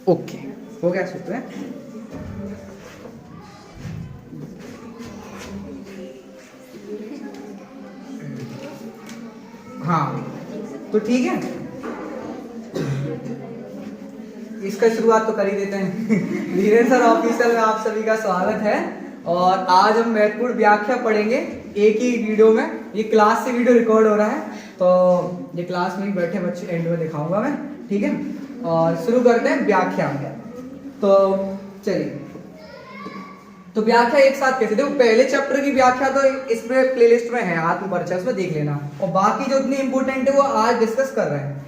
Okay, हो गया सूत्र है। हाँ तो ठीक है, इसका शुरुआत तो कर ही देते हैं। धीरेन्द्र सर ऑफिशियल में आप सभी का स्वागत है और आज हम महत्वपूर्ण व्याख्या पढ़ेंगे एक ही वीडियो में। ये क्लास से वीडियो रिकॉर्ड हो रहा है तो ये क्लास में ही बैठे बच्चे एंड में दिखाऊंगा मैं, ठीक है। और शुरू करते हैं व्याख्या। तो चलिए, तो व्याख्या एक साथ कैसे, देखो पहले चैप्टर की व्याख्या तो इसमें प्लेलिस्ट में है, आत्म परिचय, उसमें देख लेना। और बाकी जो इतनी इंपॉर्टेंट है वो आज डिस्कस कर रहे हैं।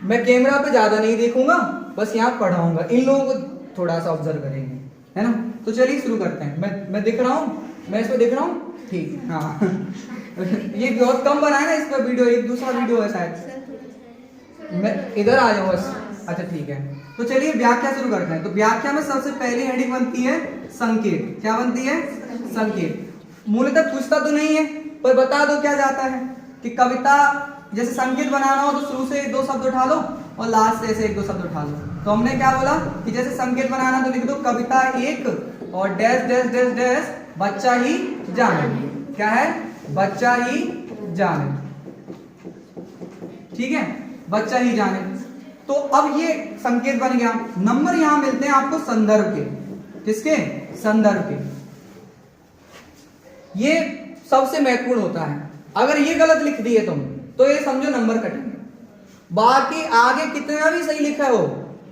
मैं कैमरा पे ज्यादा नहीं देखूंगा, बस यहाँ पढ़ाऊंगा, इन लोगों को थोड़ा सा ऑब्जर्व करेंगे, है ना। तो चलिए शुरू करते हैं। मैं दिख रहा हूँ, मैं इसमें दिख रहा हूँ, ठीक, हाँ। ये बहुत कम बना है ना इसमें वीडियो, एक दूसरा वीडियो है शायद। मैं इधर आ जाऊँ बस, अच्छा ठीक है। तो चलिए व्याख्या शुरू करते हैं। तो व्याख्या में सबसे पहली हेडिंग बनती है संकेत। क्या बनती है? संकेत। मूलतः पूछता तो नहीं है पर बता दो क्या जाता है कि कविता जैसे संकेत बनाना हो तो शुरू से एक दो शब्द उठा लो और लास्ट से ऐसे एक दो शब्द उठा लो। तो हमने क्या बोला कि जैसे संकेत बनाना तो लिख दो कविता एक और डैश डैश डैश डैश बच्चा ही जाने। क्या है? बच्चा ही जाने, ठीक है, बच्चा ही जाने। तो अब ये संकेत बन गया। नंबर यहां मिलते हैं आपको संदर्भ के। किसके? संदर्भ के। ये सबसे महत्वपूर्ण होता है। अगर ये गलत लिख दिए तुम तो ये समझो नंबर कटेंगे। बाकी आगे कितना भी सही लिखा हो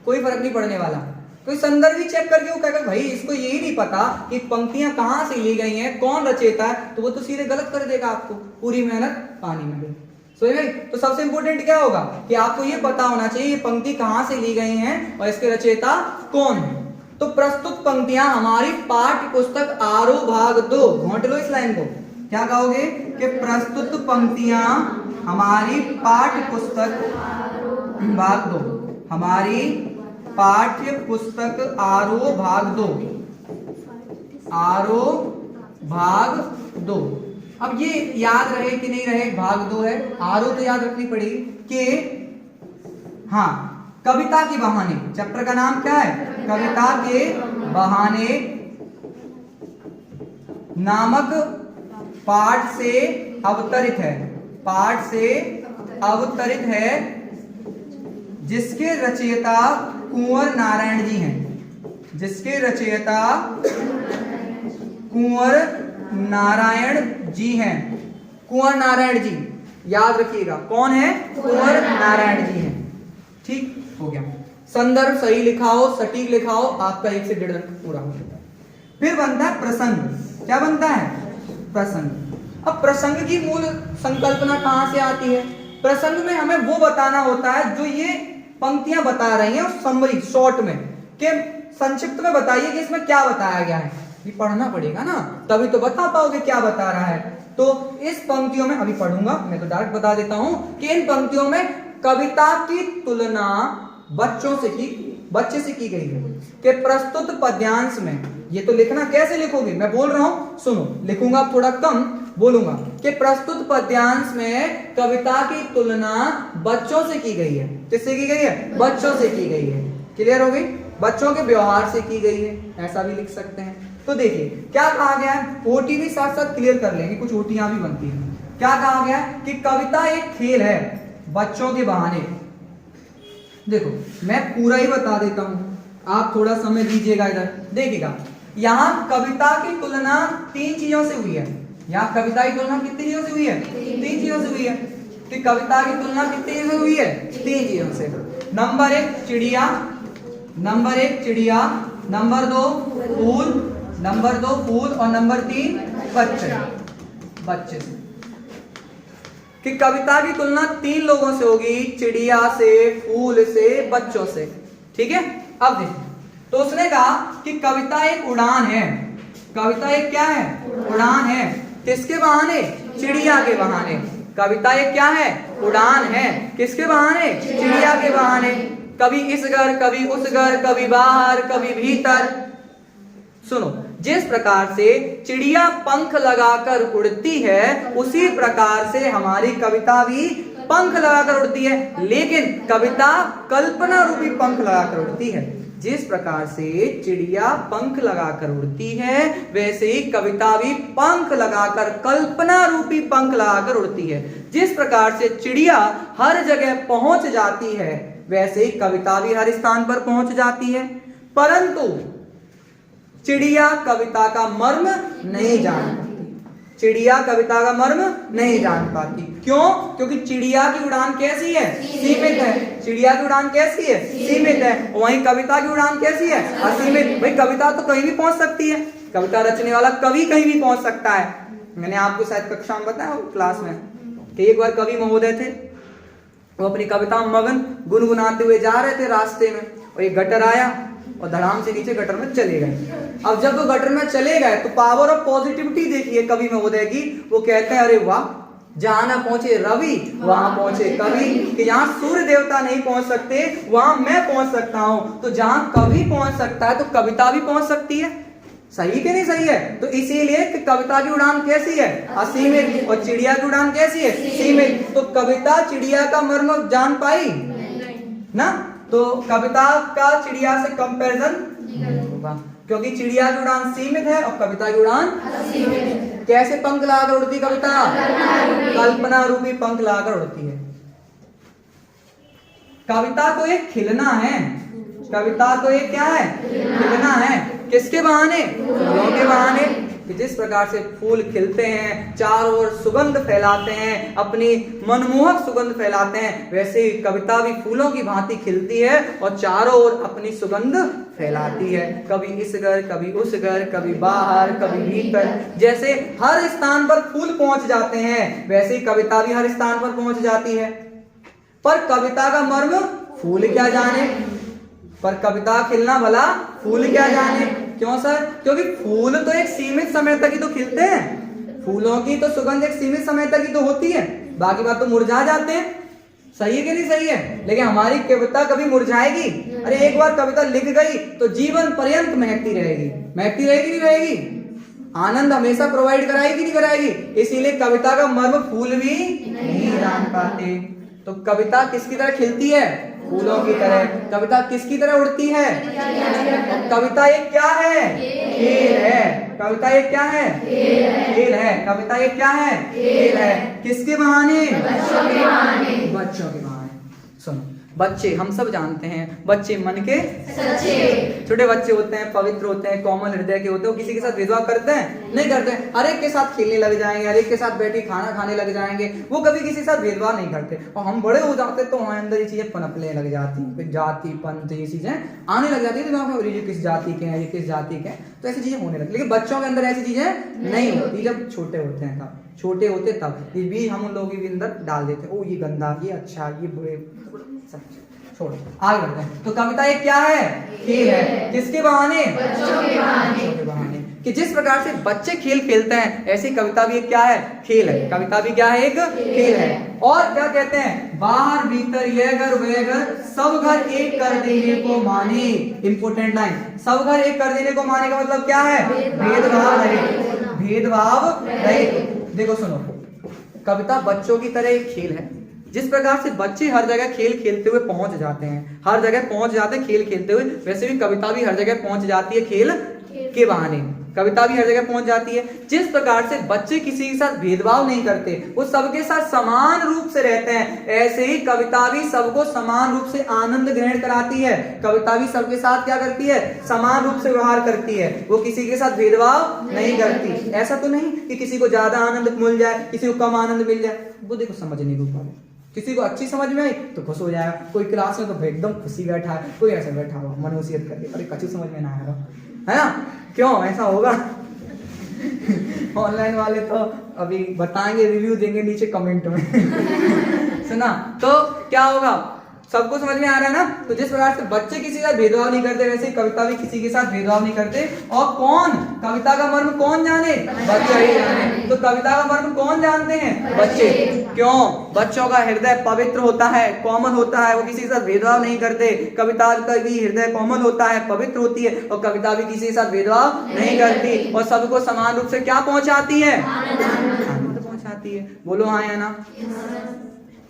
कोई फर्क नहीं पड़ने वाला। कोई संदर्भ ही चेक करके वो कहेगा भाई इसको यही नहीं पता कि पंक्तियां कहां से ली गई हैं, कौन रचयिता है, तो वो तो सीधे गलत कर देगा आपको, पूरी मेहनत पानी में गई। सो तो सबसे इंपॉर्टेंट क्या होगा कि आपको ये पता होना चाहिए ये पंक्ति कहां से ली गई हैं और इसके रचयिता कौन है। तो प्रस्तुत पंक्तियां हमारी पाठ्य पुस्तक आरोह भाग 2, घोंट लो इस लाइन को, क्या कहोगे कि प्रस्तुत पंक्तियां हमारी पाठ्य पुस्तक भाग 2, हमारी पाठ्य पुस्तक आरोह भाग 2, आरोह भाग 2। अब ये याद रहे कि नहीं रहे, भाग 2 है, आरोह तो याद रखनी पड़ेगी कि हाँ कविता के बहाने। चैप्टर का नाम क्या है? कविता के बहाने नामक पाठ से अवतरित है, पाठ से अवतरित है, जिसके रचयिता कुंवर नारायण जी हैं, जिसके रचयिता कुंवर नारायण जी हैं। कुंवर नारायण जी याद रखिएगा, कौन है? कुंवर नारायण जी हैं। ठीक हो गया। संदर्भ सही लिखाओ, सटीक लिखाओ, आपका 1 से 1.5 अंक पूरा हो जाता है। फिर बनता है प्रसंग। क्या बनता है? प्रसंग। अब प्रसंग की मूल संकल्पना कहां से आती है? प्रसंग में हमें वो बताना होता है जो ये पंक्तियां बता रही हैं, समरी शॉर्ट में, कि संक्षिप्त में बताइए कि इसमें क्या बताया गया है। ये पढ़ना पड़ेगा ना, तभी तो बता पाओगे क्या बता रहा है। तो इस पंक्तियों में, अभी पढ़ूंगा मैं तो डायरेक्ट बता देता हूं कि इन पंक्तियों में कविता की तुलना बच्चे से की गई है। कि प्रस्तुत पद्यांश में, ये तो लिखना कैसे लिखोगे मैं बोल रहा हूं, सुनो, लिखूंगा थोड़ा कम बोलूंगा कि प्रस्तुत पद्यांश में कविता की तुलना बच्चों से की गई है। किससे की गई है? बच्चों से की गई है। क्लियर हो गई? बच्चों के व्यवहार से की गई है, ऐसा भी लिख सकते हैं। तो देखिए क्या कहा गया है, ओटी भी साथ साथ क्लियर कर लेंगे, कुछ ओटियां भी बनती हैं। क्या कहा गया है कि कविता एक खेल है बच्चों के बहाने। देखो मैं पूरा ही बता देता हूं, आप थोड़ा समय दीजिएगा। इधर देखिएगा, यहां कविता की तुलना 3 चीजों से हुई है। यहाँ कविता की तुलना कितनी चीजों से हुई है? 3 चीजों से हुई है। कि कविता की तुलना कितनी चीजों से हुई है? 3 चीजों से। नंबर 1 चिड़िया, नंबर 1 चिड़िया, नंबर 2 फूल, नंबर 2 फूल और नंबर 3 बच्चे से। कि कविता की तुलना 3 लोगों से होगी, चिड़िया से, फूल से, बच्चों से। ठीक है। अब देखिए, तो उसने कहा कि कविता एक उड़ान है। कविता एक क्या है? उड़ान है। किसके बहाने? चिड़िया के बहाने। कविता एक क्या है? उड़ान है। किसके बहाने? चिड़िया के बहाने। कभी इस घर, कभी उस घर, कभी बाहर, कभी भीतर। सुनो, जिस प्रकार से चिड़िया पंख लगाकर उड़ती है उसी प्रकार से हमारी कविता भी पंख लगाकर उड़ती है, लेकिन कविता कल्पना रूपी पंख लगाकर उड़ती है। जिस प्रकार से चिड़िया पंख लगाकर उड़ती है, वैसे ही कविता भी पंख लगाकर, कल्पना रूपी पंख लगाकर उड़ती है। जिस प्रकार से चिड़िया हर जगह पहुंच जाती है, वैसे ही कविता भी हर स्थान पर पहुंच जाती है। परंतु चिड़िया कविता का मर्म नहीं जान पाती। चिड़िया कविता का मर्म नहीं जान पाती। क्यों? क्योंकि चिड़िया की उड़ान कैसी है? सीमित है। चिड़िया की उड़ान कैसी है? सीमित है। वहीं कविता की उड़ान कैसी है? असीमित। भाई कविता तो कहीं भी पहुंच सकती है, कविता रचने वाला कवि कहीं भी पहुंच सकता है। मैंने आपको शायद कक्षा में बताया क्लास में कि एक बार कवि महोदय थे, वो अपनी कविता में मगन गुनगुनाते हुए जा रहे थे रास्ते में, और एक गटर आया और धड़ाम से नीचे गटर में चले गए। अब जब वो गटर में चले गए तो पावर ऑफ पॉजिटिविटी देखिए कवि महोदय की। वो कहते हैं अरे वाह, जहां ना पहुंचे रवि वहां पहुंचे कवि, कि जहां सूर्य देवता नहीं पहुंच सकते वहां मैं पहुंच सकता हूं। तो जहां कवि पहुंच सकता है तो कविता भी पहुंच सकती है। सही कि नहीं सही है? तो इसीलिए कि कविता की उड़ान कैसी है? असीमित। और चिड़िया की उड़ान कैसी है? सीमित। तो कविता चिड़िया का मर्म जान पाई ना, तो कविता का चिड़िया से कंपैरिजन होगा, क्योंकि चिड़िया की उड़ान सीमित है और कविता की उड़ान असीमित है। कैसे पंख लगाकर उड़ती कविता? कल्पना रूपी पंख लगाकर उड़ती है। कविता तो एक खिलना है। कविता तो एक क्या है? खिलना है। किसके बहाने? फूलों के बहाने। कि जिस प्रकार से फूल खिलते हैं, चारों ओर सुगंध फैलाते हैं, अपनी मनमोहक सुगंध फैलाते हैं, वैसे ही कविता भी फूलों की भांति खिलती है और चारों ओर अपनी सुगंध फैलाती है। कभी इस घर, कभी उस घर, कभी बाहर, कभी भीतर। जैसे हर स्थान पर फूल पहुंच जाते हैं, वैसे ही कविता भी हर स्थान पर पहुंच जाती है। पर कविता का मर्म फूल क्या जाने, पर कविता खिलना भला फूल क्या जाने। क्यों सर? क्योंकि फूल तो एक सीमित समय तक ही तो खिलते हैं। फूलों की तो सुगंध एक सीमित समय तक ही तो होती है, बाकी बात तो मुरझा जाते हैं। सही है कि नहीं सही है? लेकिन हमारी कविता कभी मुरझाएगी? अरे एक बार कविता लिख गई तो जीवन पर्यंत महकती रहेगी। महकती रहेगी नहीं रहेगी? आनंद हमेशा प्रोवाइड कराएगी नहीं कराएगी? इसीलिए कविता का मर्म फूल भी नहीं जान पाते। तो कविता किसकी तरह खिलती है? फूलों की तरह। कविता किसकी तरह उड़ती है? कविता एक क्या है? खेल है। कविता एक क्या है? खेल है। कविता एक क्या है? खेल है। किसके बहाने? बच्चों के बहाने। बच्चों के बहाने। सुनो, बच्चे हम सब जानते हैं, बच्चे मन के सच्चे। छोटे बच्चे होते हैं, पवित्र होते हैं, कोमल हृदय के होते हैं। वो किसी के साथ भेदभाव करते हैं? नहीं करते। हर एक के साथ खेलने लग जाएंगे, हर एक के साथ बैठी खाना खाने लग जाएंगे। वो कभी किसी के साथ भेदभाव नहीं करते। और हम बड़े हो जाते तो हमारे अंदर ये चीजें पनपने लग जाती हैं, जाति पंथ ये चीजें आने लग जाती है दिमाग में। ये किस जाति के हैं, ये किस जाति के हैं, तो ऐसी चीजें होने लगती। लेकिन बच्चों के अंदर ऐसी चीजें नहीं होती। जब छोटे होते हैं तब, छोटे होते तब ये भी हम उन लोगों के अंदर डाल देते हैं। ओ ये गंदा, ये अच्छा, ये बुरे, सब छोड़ो, आगे बढ़ते हैं। तो कविता एक क्या है? खेल है। किसके बहाने? बच्चों के बहाने। बच्चों के बहाने। कि जिस प्रकार से बच्चे खेल खेलते हैं, ऐसी कविता भी एक क्या है? खेल है। कविता भी क्या है? एक खेल है। और क्या कहते हैं? बाहर भीतर यह घर वह घर, सब घर एक कर देने को माने। इंपोर्टेंट लाइन, सब घर एक कर देने को माने का मतलब क्या है? भेदभाव रहित। भेदभाव रहित। देखो सुनो, कविता बच्चों की तरह एक खेल है। जिस प्रकार से बच्चे हर जगह खेल खेलते हुए पहुंच जाते हैं, हर जगह पहुंच जाते हैं खेल खेलते हुए, वैसे भी कविता भी हर जगह पहुंच जाती है खेल के बहाने। कविता भी हर जगह पहुंच जाती है। जिस प्रकार से बच्चे किसी के साथ भेदभाव नहीं करते, वो सबके साथ समान रूप से रहते हैं, ऐसे ही कविता भी सबको समान रूप से आनंद ग्रहण कराती है। कविता भी सबके साथ क्या करती है? समान रूप से व्यवहार करती है। वो किसी के साथ भेदभाव नहीं करती। ऐसा तो नहीं कि किसी को ज्यादा आनंद मिल जाए, किसी को कम आनंद मिल जाए। वो देखो समझने की बात है। किसी को अच्छी समझ में आई तो खुश हो जाएगा, कोई क्लास में तो एकदम खुशी बैठा है, कोई ऐसा बैठा हुआ मनोसियत करके, अरे कछु समझ में ना आया, है ना? क्यों ऐसा होगा? ऑनलाइन वाले तो अभी बताएंगे, रिव्यू देंगे नीचे कमेंट में। सुना? तो क्या होगा? सबको समझ में आ रहा है ना? तो जिस प्रकार से बच्चे किसी के साथ भेदभाव नहीं करते, वैसे ही कविता भी किसी के साथ भेदभाव नहीं करते। और कौन? कविता का मर्म कौन जाने? बच्चे ही जाने। तो कविता का मर्म कौन जानते हैं? बच्चे। क्यों? बच्चों का हृदय पवित्र होता है, कोमल होता है, वो किसी के साथ भेदभाव नहीं करते। कविता का भी हृदय कोमल होता है, पवित्र होती है, और कविता भी किसी के साथ भेदभाव नहीं करती, और सबको समान रूप से क्या पहुंचाती है? आनंद पहुंचाती है। बोलो हाँ या ना?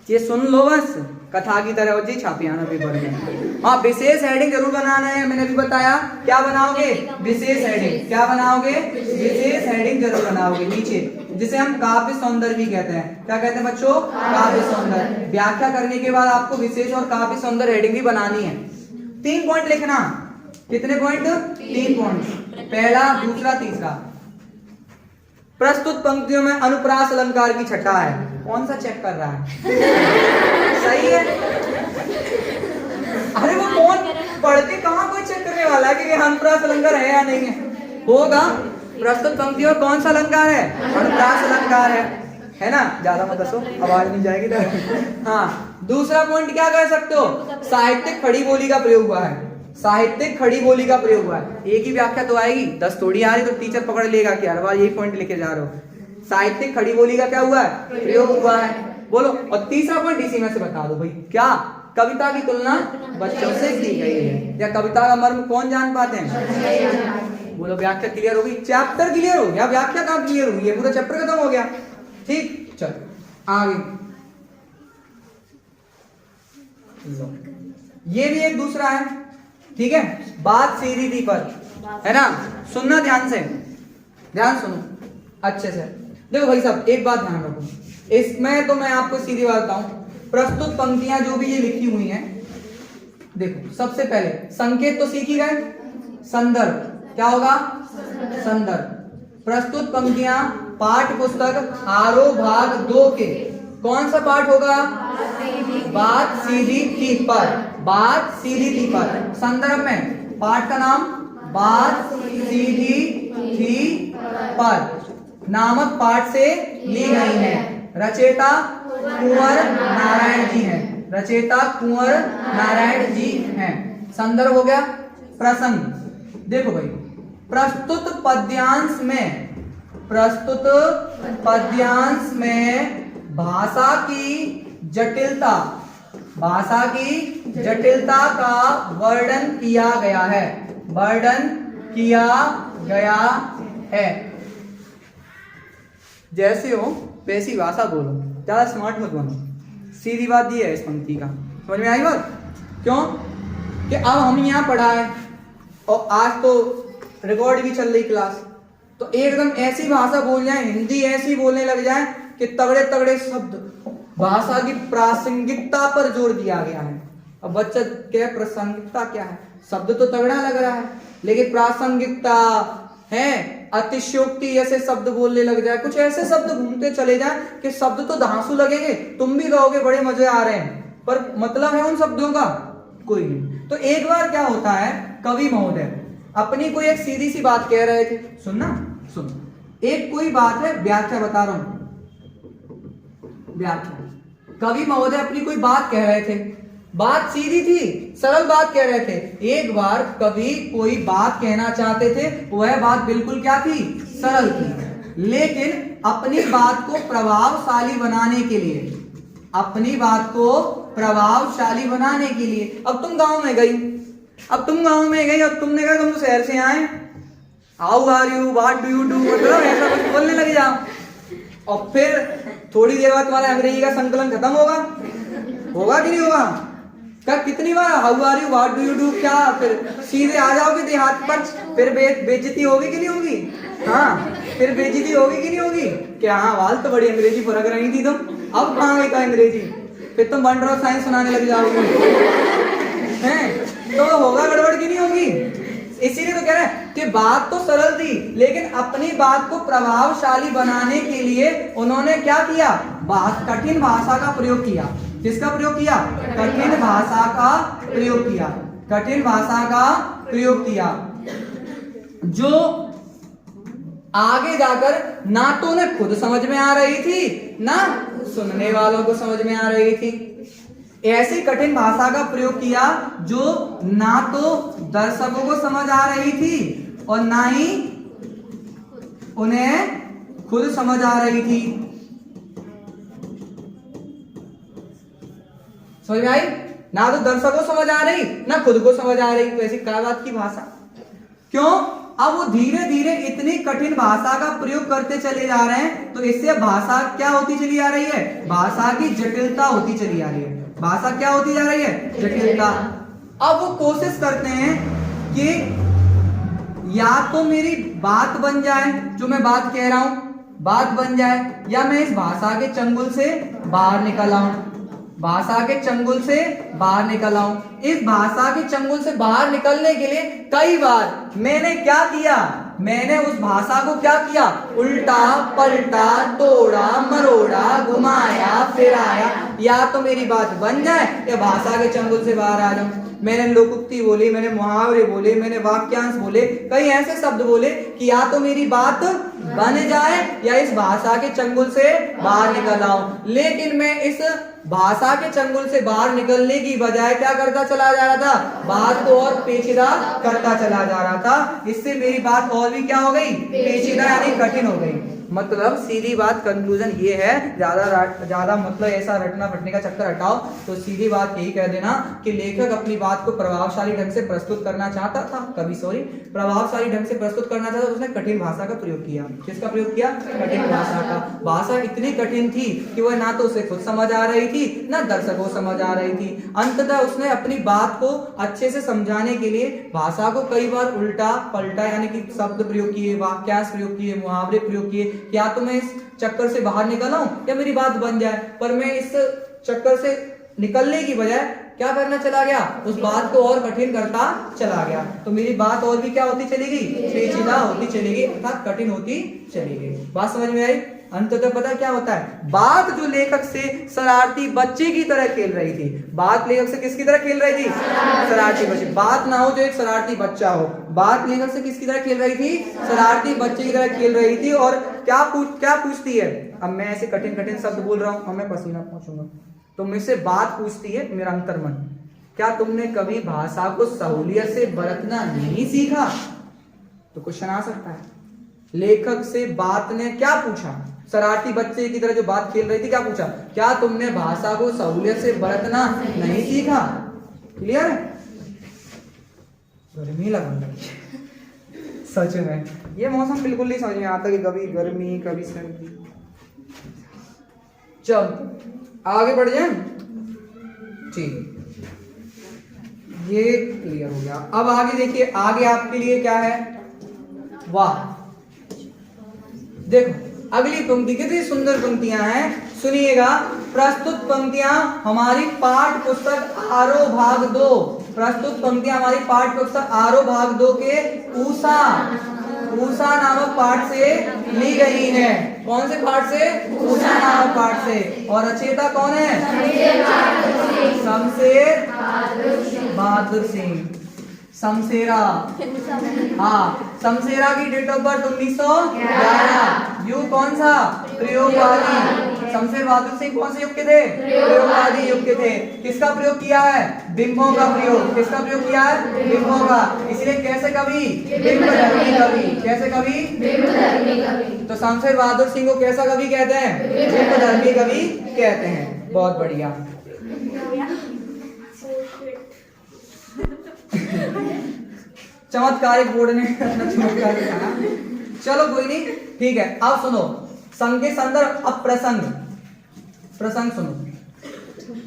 ये सुन लो बस। कथा की तरह हो जी छापी आना पेपर में। हाँ, विशेष हेडिंग जरूर बनाना है, मैंने भी बताया। क्या बनाओगे? विशेष हेडिंग। क्या बनाओगे? विशेष हेडिंग जरूर बनाओगे नीचे, जिसे हम काव्य सौंदर्य भी कहते हैं। क्या कहते हैं बच्चों? काव्य सौंदर्य। व्याख्या करने के बाद आपको विशेष और काव्य सौंदर्य हेडिंग भी बनानी है। 3 पॉइंट लिखना। कितने पॉइंट? 3 पॉइंट। पहला, दूसरा, तीसरा। प्रस्तुत पंक्तियों में अनुप्रास अलंकार की छटा है। कौन सा चेक कर रहा है? सही है। अरे वो कौन पढ़ के कहां कोई चेक करने वाला है कि अनुप्रास अलंकार है या नहीं है? होगा। प्रस्तुत पंक्तियों में कौन सा अलंकार है? अनुप्रास अलंकार है ना? ज्यादा मत हंसो, आवाज नहीं जाएगी तो। हाँ, दूसरा पॉइंट क्या कह सकते हो? साहित्यिक खड़ी बोली का प्रयोग हुआ है। साहित्यिक खड़ी बोली का प्रयोग हुआ है। एक ही व्याख्या तो आएगी, 10 थोड़ी आ रही तो टीचर पकड़ लेगा कि हर बार यही पॉइंट लेके जा रहे हो। साहित्यिक खड़ी बोली का क्या हुआ है? प्रयोग हुआ है। बोलो। और तीसरा पॉइंट इसी में से बता दो भाई, क्या? कविता की तुलना बच्चों से की गई है। या कविता का मर्म कौन जान पाते हैं? बोलो। व्याख्या क्लियर होगी? चैप्टर क्लियर हो गया, व्याख्या कहाँ क्लियर हुई है? पूरा चैप्टर खत्म हो गया। ठीक, चलो आगे। ये भी एक दूसरा है, ठीक है। बात सीधी थी पर, है ना? सुनना ध्यान से, ध्यान सुनो अच्छे से। देखो भाई साहब, एक बात ध्यान रखो, इसमें तो मैं आपको सीधी बात बताऊं, प्रस्तुत पंक्तियां जो भी ये लिखी हुई हैं, देखो सबसे पहले संकेत तो सीख ही गए। संदर्भ क्या होगा? संदर्भ। प्रस्तुत पंक्तियां पाठ्य पुस्तक आरोह भाग 2 के कौन सा पाठ होगा? बात सीधी थी पर। बात सीधी थी पर। संदर्भ में पाठ का नाम बात सीधी थी पर नामक पाठ से ली गई है। रचयिता कुंवर नारायण जी हैं। रचयिता कुंवर नारायण जी हैं। संदर्भ हो गया। प्रसंग देखो भाई, प्रस्तुत पद्यांश में भाषा की जटिलता का वर्णन किया गया है। जैसे हो वैसी भाषा बोलो, ज्यादा स्मार्ट मत बनो। सीधी बात ये है इस पंक्ति का, समझ में आई बात? क्यों कि अब हम यहाँ पढ़ा है और आज तो रिकॉर्ड भी चल रही क्लास, तो एकदम ऐसी भाषा बोल जाए, हिंदी ऐसी बोलने लग जाए कि तगड़े तगड़े शब्द, भाषा की प्रासंगिकता पर जोर दिया गया है। अब बच्चा क्या, प्रासंगिकता क्या है? शब्द तो तगड़ा लग रहा है, लेकिन प्रासंगिकता है, अतिशयोक्ति ऐसे शब्द बोलने लग जाए, कुछ ऐसे शब्द घूमते चले जाए कि शब्द तो धांसू लगेंगे, तुम भी कहोगे बड़े मजे आ रहे हैं, पर मतलब है उन शब्दों का कोई नहीं। तो एक बार क्या होता है, कवि महोदय अपनी कोई एक सीधी सी बात कह रहे थे, सुनना सुन, एक कोई बात है, व्याख्या बता रहा हूं, व्याख्या। कवि महोदय अपनी कोई बात कह रहे थे, बात सीधी थी, सरल बात कह रहे थे। एक बार कवि कोई बात कहना चाहते थे, वह बात बिल्कुल क्या थी? सरल थी, लेकिन अपनी बात को प्रभावशाली बनाने के लिए, अब तुम गांव में गई और तुमने कहा तुम तो शहर से आए, how are you, what do you do, मतलब ऐसा कुछ बोलने लग जाओ, और फिर थोड़ी देर बाद तुम्हारा अंग्रेजी का संकलन खत्म होगा कि नहीं होगा? क्या कितनी बार how are you, what do you do, क्या फिर सीधे आ जाओगे देहात पर, फिर बेइज्जती होगी कि नहीं होगी? हाँ, फिर बेइज्जती होगी कि नहीं होगी? क्या हाँ, वाल तो बड़ी अंग्रेजी फर्क रही थी तुम, अब कहाँ गई का अंग्रेजी? फिर तुम 1 ड्रॉप साइंस सुनाने लग जाओगे, हैं? तो होगा गड़बड़ की नहीं होगी? इसीलिए तो कह रहे हैं कि बात तो सरल थी, लेकिन अपनी बात को प्रभावशाली बनाने के लिए उन्होंने क्या किया? कठिन भाषा का प्रयोग किया। किसका प्रयोग किया? कठिन भाषा का प्रयोग किया, जो आगे जाकर ना तो उन्हें खुद समझ में आ रही थी, ना सुनने वालों को समझ में आ रही थी। ऐसी कठिन भाषा का प्रयोग किया जो ना तो दर्शकों को समझ आ रही थी और ना ही उन्हें खुद समझ आ रही थी। समझ में आई? ना तो दर्शकों को समझ आ रही, ना खुद को समझ आ रही। तो ऐसी क्या बात की भाषा? क्यों? अब वो धीरे धीरे इतनी कठिन भाषा का प्रयोग करते चले जा रहे हैं, तो इससे भाषा क्या होती चली आ रही है? भाषा की जटिलता होती चली आ रही है। भाषा क्या होती जा रही है? जटिलता। अब वो कोशिश करते हैं कि या तो मेरी बात बन जाए, जो मैं बात कह रहा हूं बात बन जाए, या मैं इस भाषा के चंगुल से बाहर निकल आऊं, भाषा के चंगुल से बाहर निकल आऊं। इस भाषा के चंगुल से बाहर निकलने के लिए कई बार मैंने क्या किया, मैंने उस भाषा को क्या किया, उल्टा पलटा, तोड़ा मरोड़ा, घुमाया फिराया, या तो मेरी बात बन जाए या भाषा के चंगुल से बाहर आ जाऊं। मैंने लोकोक्ति बोली, मैंने मुहावरे बोले, मैंने वाक्यांश बोले, कई ऐसे शब्द बोले कि या तो मेरी बात बन जाए या इस भाषा के चंगुल से बाहर निकल आऊं। लेकिन मैं इस भाषा के चंगुल से बाहर निकलने की बजाय क्या करता चला जा रहा था, बात को और पेचीदा करता चला जा रहा था। इससे मेरी बात और भी क्या हो गई, पेचीदा यानी कठिन हो गई। मतलब सीधी बात, कंक्लूजन ये है, ज्यादा मतलब ऐसा रटना फटने का चक्कर हटाओ, तो सीधी बात यही कह देना कि लेखक अपनी बात को प्रभावशाली ढंग से प्रस्तुत करना चाहता था, प्रभावशाली ढंग से प्रस्तुत करना चाहता, उसने कठिन भाषा का प्रयोग किया। किसका प्रयोग किया? कठिन भाषा का। भाषा इतनी कठिन थी कि वह ना तो उसे खुद समझ आ रही थी, ना दर्शकों समझ आ रही थी। अंततः उसने अपनी बात को अच्छे से समझाने के लिए भाषा को कई बार उल्टा पलटा यानी कि शब्द प्रयोग किए, वाक्यांश प्रयोग किए, मुहावरे प्रयोग किए, या तो मैं इस चक्कर से बाहर निकल आऊं या मेरी बात बन जाए। पर मैं इस चक्कर से निकलने की बजाय क्या करना चला गया, उस बात को और कठिन करता चला गया। तो मेरी बात और भी क्या होती चली गई, पेचीदा होती चली गई, अर्थात कठिन होती चली गई। बात समझ में आई? अंततः पता क्या होता है, बात जो लेखक से शरारती बच्चे की तरह खेल रही थी, बात लेखक से किसकी तरह खेल रही थी, शरारती बच्चे। बात ना हो जो एक शरारती बच्चा हो, बात लेखक से किसकी तरह खेल रही थी, शरारती बच्चे की तरह खेल रही थी। और क्या पूछती है, अब मैं ऐसे कठिन कठिन शब्द बोल रहा हूं, अब मैं पसीना पहुंचूंगा, तो मुझसे बात पूछती है मेरा अंतर्मन, क्या तुमने कभी भाषा को सहूलियत से बरतना नहीं सीखा? तो क्वेश्चन आ सकता है। लेखक से बात ने क्या पूछा, शरारती बच्चे की तरह जो बात खेल रही थी, क्या पूछा, क्या तुमने भाषा को सहूलियत से बरतना नहीं सीखा? क्लियर है? गर्मी लगने लगी सच में, ये मौसम बिल्कुल नहीं समझ में आता कि कभी गर्मी कभी सर्दी। चल आगे बढ़ जाए, ठीक, ये क्लियर हो गया। अब आगे देखिए, आगे आपके लिए क्या है, वाह देखो अगली पंक्ति कितनी सुंदर पंक्तियां हैं, सुनिएगा। प्रस्तुत पंक्तियां हमारी पाठ पुस्तक आरोह भाग 2, प्रस्तुत पंक्तियां हमारी पाठ पुस्तक आरोह भाग 2 के ऊषा नामक पाठ से ली गई है। कौन से पाठ से? ऊषा नामक पाठ से। और रचयिता कौन है? शमशेर बहादुर सिंह, शमशेरा। हाँ, शमशेरा की डेट ऑफ बर्थ 1911। युग कौन सा? प्रयोगवादी। शमशेर बहादुर सिंह कौन से युग के थे? प्रयोगवादी युग के थे। किसका प्रयोग किया है? बिंबों का प्रयोग। किसका प्रयोग किया है? बिंबों का। इसलिए कैसे कवि? बिंबधर्मी कवि। कैसे कवि? बिंबधर्मी कवि। तो शमशेर बहादुर सिंह को कैसा कवि कहते हैं? बिंबधर्मी कवि कहते हैं। बहुत बढ़िया। चमत्कारिक बोर्ड ने चमत्कार दिखाया। चलो कोई नहीं, ठीक है। अब सुनो, संग के संदर्भ, अब प्रसंग सुनो।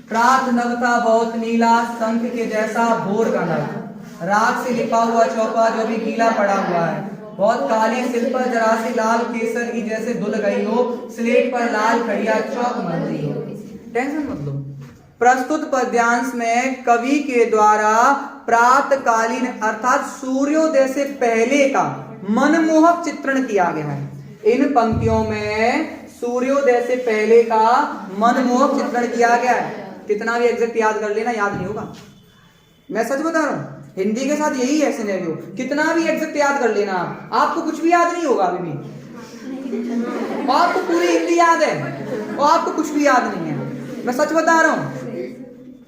प्रात नभ था बहुत नीला, शंख के जैसा भोर का नभ, राख से लिपा हुआ चौका जो भी गीला पड़ा हुआ है, बहुत काली सिल पर जरा सी लाल केसर की जैसे धुल गई हो, स्लेट पर लाल खड़िया चौक मर रही हो। टेंशन मत लो। प्रस्तुत पद्यांश में कवि के द्वारा प्रातकालीन अर्थात सूर्योदय से पहले का मनमोहक चित्रण किया गया है। इन पंक्तियों में सूर्योदय से पहले का मनमोहक चित्रण किया गया है। कितना भी एग्जैक्ट याद कर लेना, याद नहीं होगा। मैं सच बता रहा हूं, हिंदी के साथ यही है सिनेरियो। कितना भी एग्जैक्ट याद कर लेना, आपको कुछ भी याद नहीं होगा अभी भी। आपको पूरी हिंदी याद है और आपको कुछ भी याद नहीं है। मैं सच बता रहा हूं,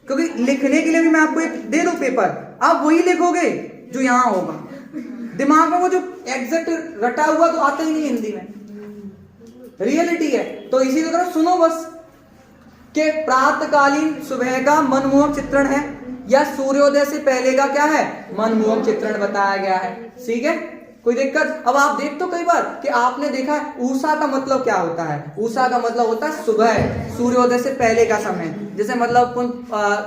क्योंकि लिखने के लिए भी मैं आपको एक दे दूं पेपर, आप वही लिखोगे जो यहां होगा। दिमाग में वो जो एग्जैक्ट रटा हुआ तो आता ही नहीं हिंदी में, रियलिटी है। तो इसी तरह सुनो बस कि प्रातकालीन सुबह का मनमोहक चित्रण है या सूर्योदय से पहले का क्या है? मनमोहक चित्रण बताया गया है। ठीक है, कोई दिक्कत? अब आप देख तो कई बार कि आपने देखा है ऊषा का मतलब क्या होता है? ऊषा का मतलब होता है सुबह, सूर्योदय से पहले का समय। जैसे मतलब अपन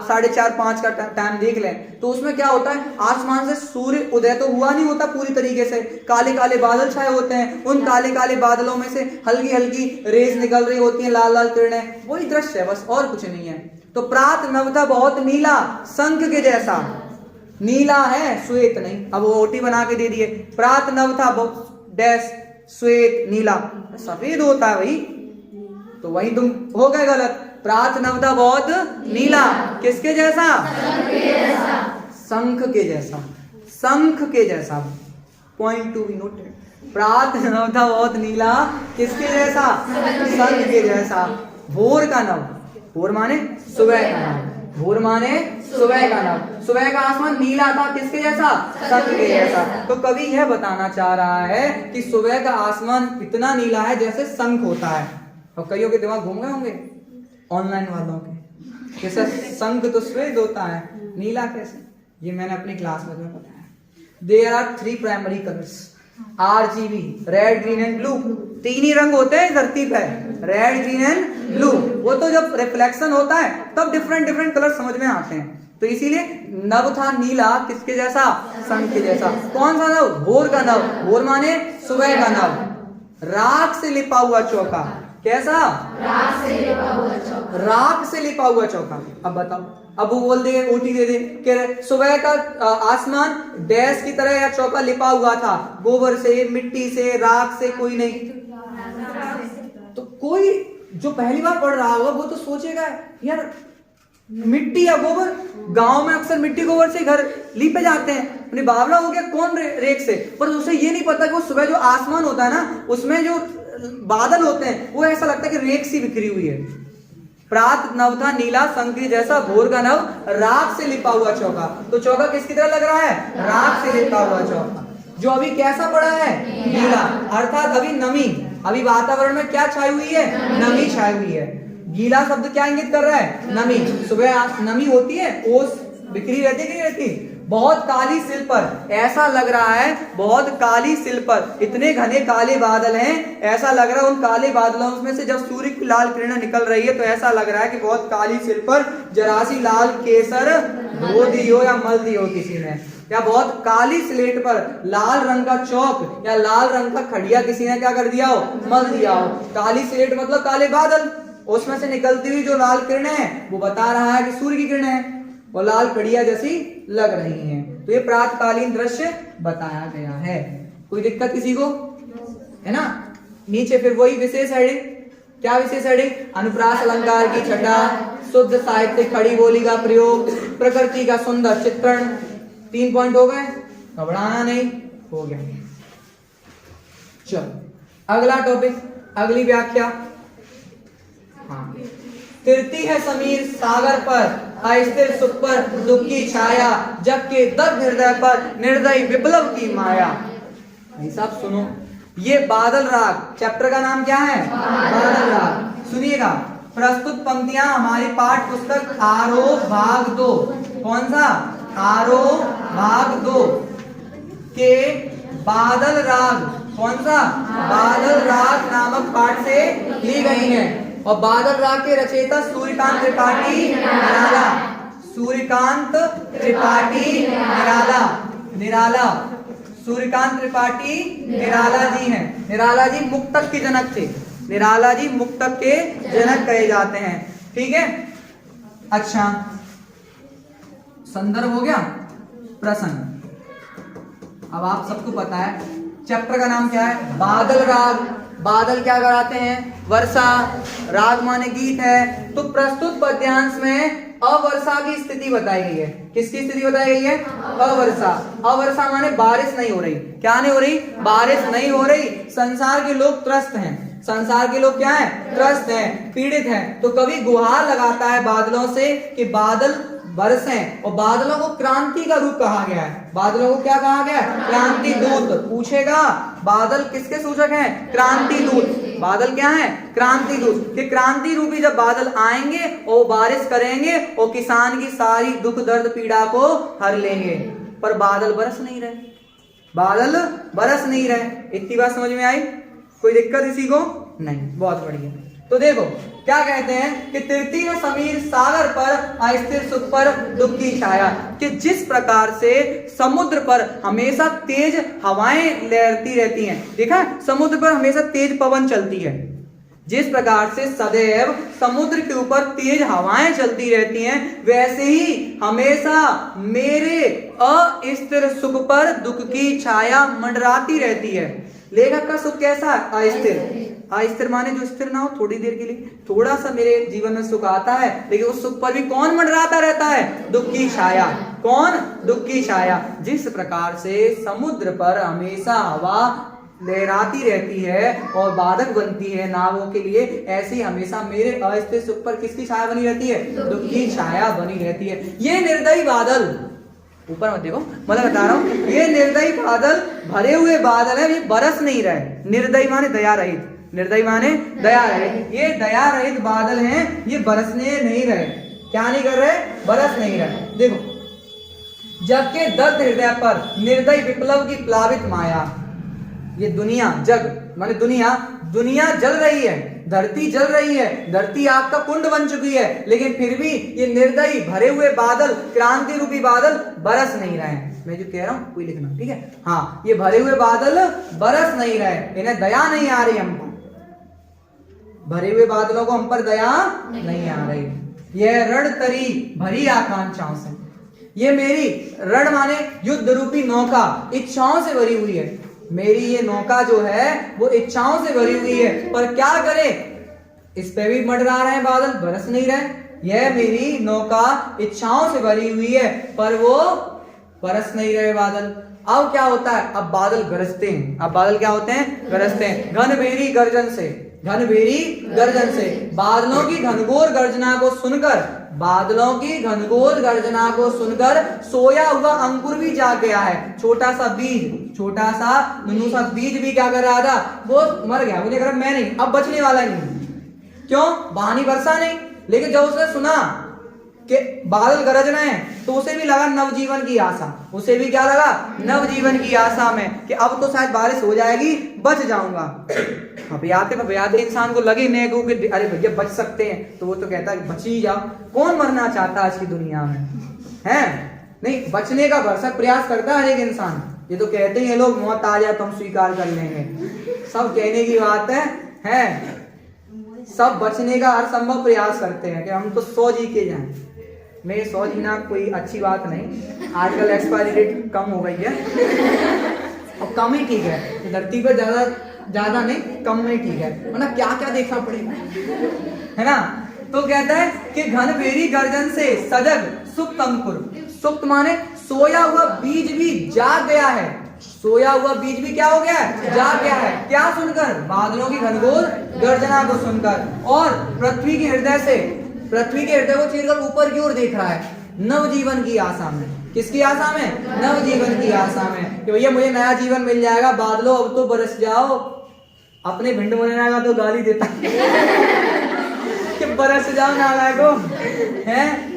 4:30-5 का टाइम देख लें तो उसमें क्या होता है, आसमान से सूर्य उदय तो हुआ नहीं होता पूरी तरीके से, काले काले बादल छाए होते हैं, उन काले काले बादलों में से हल्की हल्की रेज निकल रही होती है, लाल लाल किरणें, वही दृश्य है बस, और कुछ नहीं है। तो प्रात नभ था बहुत नीला, शंख के जैसा। नीला है, श्वेत नहीं। अब वो ओटी बना के दे दिए, प्रात नभ था डैश श्वेत नीला, सफेद होता है भाई, तो वही तुम हो गए गलत। प्रात नभ था बहुत नीला, किसके जैसा? शंख के जैसा, शंख के जैसा। Point to be noted. प्रात नभ था बहुत नीला, किसके जैसा? शंख के जैसा। भोर का नभ, भोर माने सुबह का नभ, भोर माने सुबह का नभ, सुबह का आसमान नीला था, किसके जैसा? शंख के जैसा। तो कवि यह बताना चाह रहा है कि सुबह का आसमान इतना नीला है जैसे शंख होता है। और कईयों के दिमाग घूम गए होंगे ऑनलाइन वालों के, जैसे शंख तो श्वेत होता है, नीला कैसे? ये मैंने अपनी क्लास में तुम्हें बताया। There are 3 primary colours, RGB, red green and blue. 3 ही रंग होते हैं धरती पे, रेड ग्रीन एंड ब्लू। वो तो जब रिफ्लेक्शन होता है तब डिफरेंट डिफरेंट कलर समझ में आते हैं। तो इसीलिए नभ था नीला, किसके जैसा? शंख के जैसा। कौन सा नभ? भोर का नभ, भोर माने सुबह का नभ। राख से लिपा हुआ चौका, कैसा? राख से लिपा हुआ चौका, राख से लिपा हुआ चौका। अब बताओ, अब वो बोल दे, ओटी दे दे कि सुबह का आसमान डैश की तरह या चौका लिपा हुआ था, गोबर से, मिट्टी से, राख से, कोई नहीं। तो कोई जो पहली बार पढ़ रहा होगा वो तो सोचेगा यार मिट्टी या गोबर, गांव में अक्सर मिट्टी गोबर से घर लीपे जाते हैं, बावला हो गया कौन रेख से। पर उसे ये नहीं पता कि वो सुबह जो आसमान होता है ना, उसमें जो बादल होते हैं वो ऐसा लगता है कि रेख सी बिखरी हुई है। प्रात नभ था नीला, शंख के जैसा, भोर का नभ राख से लिपा हुआ चौका। तो चौका किसकी तरह लग रहा है? राख से लिपा हुआ चौका, जो अभी कैसा पड़ा है? नीला। अर्थात अभी नमी, अभी वातावरण में क्या छाई हुई है? नमी छाई हुई है। गीला शब्द क्या इंगित कर रहा है? नमी। सुबह नमी होती है, ओस बिखरी रहती है कि नहीं रहती? बहुत काली सिल पर, ऐसा लग रहा है बहुत काली सिल पर, इतने घने काले बादल हैं, ऐसा लग रहा है उन काले बादलों में से जब सूर्य की लाल किरणें निकल रही है तो ऐसा लग रहा है कि बहुत काली सिल पर जरासी लाल केसर धो दी हो या मल दी हो किसी ने, या बहुत काली स्लेट पर लाल रंग का चौक या लाल रंग का खड़िया किसी ने क्या कर दिया हो? मल दिया हो। काली स्लेट मतलब काले बादल, उसमें से निकलती हुई जो लाल किरणें हैं वो बता रहा है कि सूर्य की किरणें हैं, वो लाल कड़िया जैसी लग रही हैं। तो ये प्रातकालीन दृश्य बताया गया है। कोई दिक्कत किसी को? है ना। नीचे फिर वही विशेष हेडिंग, क्या विशेष हेडिंग? अनुप्रास अलंकार की छटा, शुद्ध साहित्य खड़ी बोली का प्रयोग, प्रकृति का सुंदर चित्रण। 3 पॉइंट हो गए, घबराना नहीं, हो गया। चलो अगला टॉपिक, अगली व्याख्या। हाँ, तिरती है समीर सागर पर, अस्थिर सुख पर दुख की छाया, जग के दर्द हृदय पर निर्दयी विप्लव की माया। भाई साहब सुनो, ये बादल राग चैप्टर का नाम क्या है? बादल राग। सुनिएगा, प्रस्तुत पंक्तियां हमारी पाठ्य पुस्तक आरोह भाग 2, कौन सा? आरोह भाग 2 के बादल राग, कौन सा? बादल राग नामक पाठ से ली गई है। और बादल राग के रचयिता सूर्यकांत त्रिपाठी निराला, सूर्यकांत त्रिपाठी निराला, निराला सूर्यकांत त्रिपाठी निराला जी हैं। निराला जी मुक्तक के जनक थे, निराला जी मुक्तक के जनक कहे जाते हैं। ठीक है, अच्छा संदर्भ हो गया, प्रसंग। अब आप सबको पता है चैप्टर का नाम क्या है? बादल राग। बादल क्या कराते हैं? वर्षा। राग माने गीत है। तो प्रस्तुत पद्यांश में अवर्षा की स्थिति बताई गई है। किसकी स्थिति बताई गई है? अवर्षा। अवर्षा माने बारिश नहीं हो रही। क्या नहीं हो रही? बारिश नहीं हो रही। संसार के लोग त्रस्त हैं। संसार के लोग क्या है? त्रस्त हैं, पीड़ित हैं। तो कवि गुहार लगाता है बादलों से कि बादल बरसें। और बादलों को क्रांति का रूप कहा गया है। बादलों को क्या कहा गया है? क्रांति दूत। पूछेगा बादल किसके सूचक हैं? क्रांति दूत। बादल क्या है? क्रांति दूत। कि क्रांति रूपी जब बादल आएंगे और बारिश करेंगे और किसान की सारी दुख दर्द पीड़ा को हर लेंगे। पर बादल बरस नहीं रहे। बादल बरस नहीं रहे। इतनी बात समझ में आई? कोई दिक्कत इसी को? नहीं, बहुत बढ़िया। तो देखो क्या कहते हैं कि तृतीय समीर सागर पर अस्थिर सुख पर दुख की छाया, कि जिस प्रकार से समुद्र पर हमेशा तेज हवाएं लहरती रहती हैं, देखा है समुद्र पर हमेशा तेज पवन चलती है, जिस प्रकार से सदैव समुद्र के ऊपर तेज हवाएं चलती रहती हैं, वैसे ही हमेशा मेरे अस्थिर सुख पर दुख की छाया मंडराती रहती है। लेखक का सुख कैसा है? अस्थिर। अस्थिर माने जो स्थिर ना हो, थोड़ी देर के लिए थोड़ा सा मेरे जीवन में सुख आता है, लेकिन उस सुख पर भी कौन मंडराता रहता है? दुख की छाया। कौन? दुख की छाया। जिस प्रकार से समुद्र पर हमेशा हवा लहराती रहती है और बाधक बनती है नावों के लिए, ऐसी हमेशा मेरे अस्थिर सुख पर किसकी छाया बनी रहती है? दुख की छाया बनी रहती है। ये निर्दयी बादल, ऊपर मत देखो, मतलब बता रहा हूं, ये निर्दयी बादल भरे हुए बादल है, ये बरस नहीं रहे। निर्दयी माने दया रहित, निर्दयी माने दया रहित। ये दया रहित बादल हैं, ये बरसने नहीं रहे। क्या नहीं कर रहे? बरस नहीं रहे। देखो, जग के दर्द हृदय पर निर्दयी विप्लव की प्लावित माया, ये दुनिया, जग माने दुनिया, दुनिया जल रही है, धरती जल रही है, धरती आग का कुंड बन चुकी है, लेकिन फिर भी ये निर्दयी भरे हुए बादल, क्रांति रूपी बादल बरस नहीं रहे। मैं जो कह रहा हूं कोई लिखना, ठीक है? हाँ, ये भरे हुए बादल बरस नहीं रहे, इन्हें दया नहीं आ रही हमको, भरे हुए बादलों को हम पर दया नहीं आ रही। यह रण तरी भरी आकांक्षाओं से, ये मेरी रण माने युद्ध रूपी नौका इच्छाओं से भरी हुई है। मेरी ये नौका जो है वो इच्छाओं से भरी हुई है, पर क्या करे, इस पे भी मंडरा रहे हैं बादल, बरस नहीं रहे। यह मेरी नौका इच्छाओं से भरी हुई है, पर वो बरस नहीं रहे बादल। अब क्या होता है? अब बादल गरजते हैं। अब बादल क्या होते हैं? गरजते हैं। घनबेरी गर्जन से, घनबेरी गर्जन से, बादलों की घनघोर गर्जना को सुनकर, बादलों की घनघोर गर्जना को सुनकर सोया हुआ अंकुर भी जाग गया है। छोटा सा बीज, छोटा सा नन्हू सा बीज भी क्या कर रहा था? वो मर गया। मुझे कहा मैं नहीं, अब बचने वाला नहीं। क्यों? बहानी वर्षा नहीं, लेकिन जब उसने सुना कि बादल गरज रहे हैं, तो उसे भी लगा नवजीवन की आशा। उसे भी क्या लगा? नवजीवन की आशा में, कि अब तो शायद बारिश हो जाएगी, बच जाऊंगा। भयाते इंसान को लगे नेगू कि अरे भैया बच सकते हैं, तो वो तो कहता है बच ही जाओ। कौन मरना चाहता आज की दुनिया में है? नहीं, बचने का भरसक प्रयास करता है हर एक इंसान। ये तो कहते हैं लोग, मौत आ जाए तो हम स्वीकार कर लेंगे, सब कहने की बात है? सब बचने का हर संभव प्रयास करते हैं कि हम तो 100 जी के जाएं। नहीं, 100 जीना कोई अच्छी बात नहीं, आजकल एक्सपायरी डेट कम हो गई है, और कम ही ठीक है। धरती पर ज्यादा नहीं, कम में ठीक है, वरना क्या क्या देखना पड़ेगा, है ना? तो कहता है कि घनबेरी गर्जन से सजग सुप्त अंकुर, सुप्त माने सोया हुआ बीज भी जाग गया है। सोया हुआ बीज भी क्या हो गया है? जाग गया है। क्या सुनकर? बादलों की घनघोर गर्जना को सुनकर। और पृथ्वी के हृदय से, पृथ्वी के हृदय को चीरकर ऊपर की ओर देख रहा है, नवजीवन की आशा में। किसकी आशा में? नवजीवन की आशा में, कि भैया मुझे नया जीवन मिल जाएगा, बादलों अब तो बरस जाओ। अपने भिंड मुनैना का तो गाली देता कि बरस जाओ नालायको, हैं?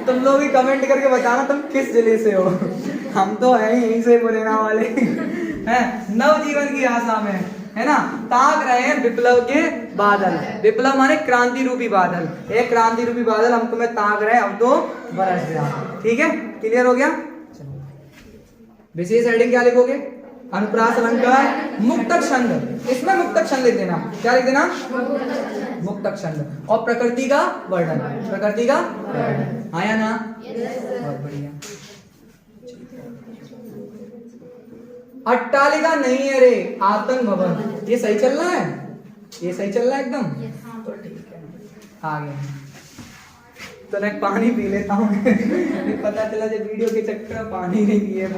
तुम लोग ही कमेंट करके बताना तुम किस जिले से हो। हम तो है ही यहीं से मुरैना वाले हैं। नवजीवन की आशा में, है ना, ताक रहे हैं विप्लव के बादल। विप्लव माने क्रांति रूपी बादल, एक क्रांति रूपी बादल हम तुम्हें ताक रहे हैं, अब तो बरस गया। ठीक है, क्लियर हो गया? विशेष हेडिंग क्या लिखोगे? अनुप्रास अलंकार, मुक्तक छंद। इसमें मुक्तक छंद लिख देना। क्या लिख देना? मुक्तक छंद। और प्रकृति का वर्णन, प्रकृति का वर्णन। आया ना? बहुत बढ़िया। अट्टालिका नहीं है रे आतंक भवन, ये सही चल रहा है? ये सही चल रहा है एकदम? तो ठीक है, आ गया। तो मैं पानी पी लेता हूँ पता चला जब वीडियो के चक्कर में पानी नहीं पिए।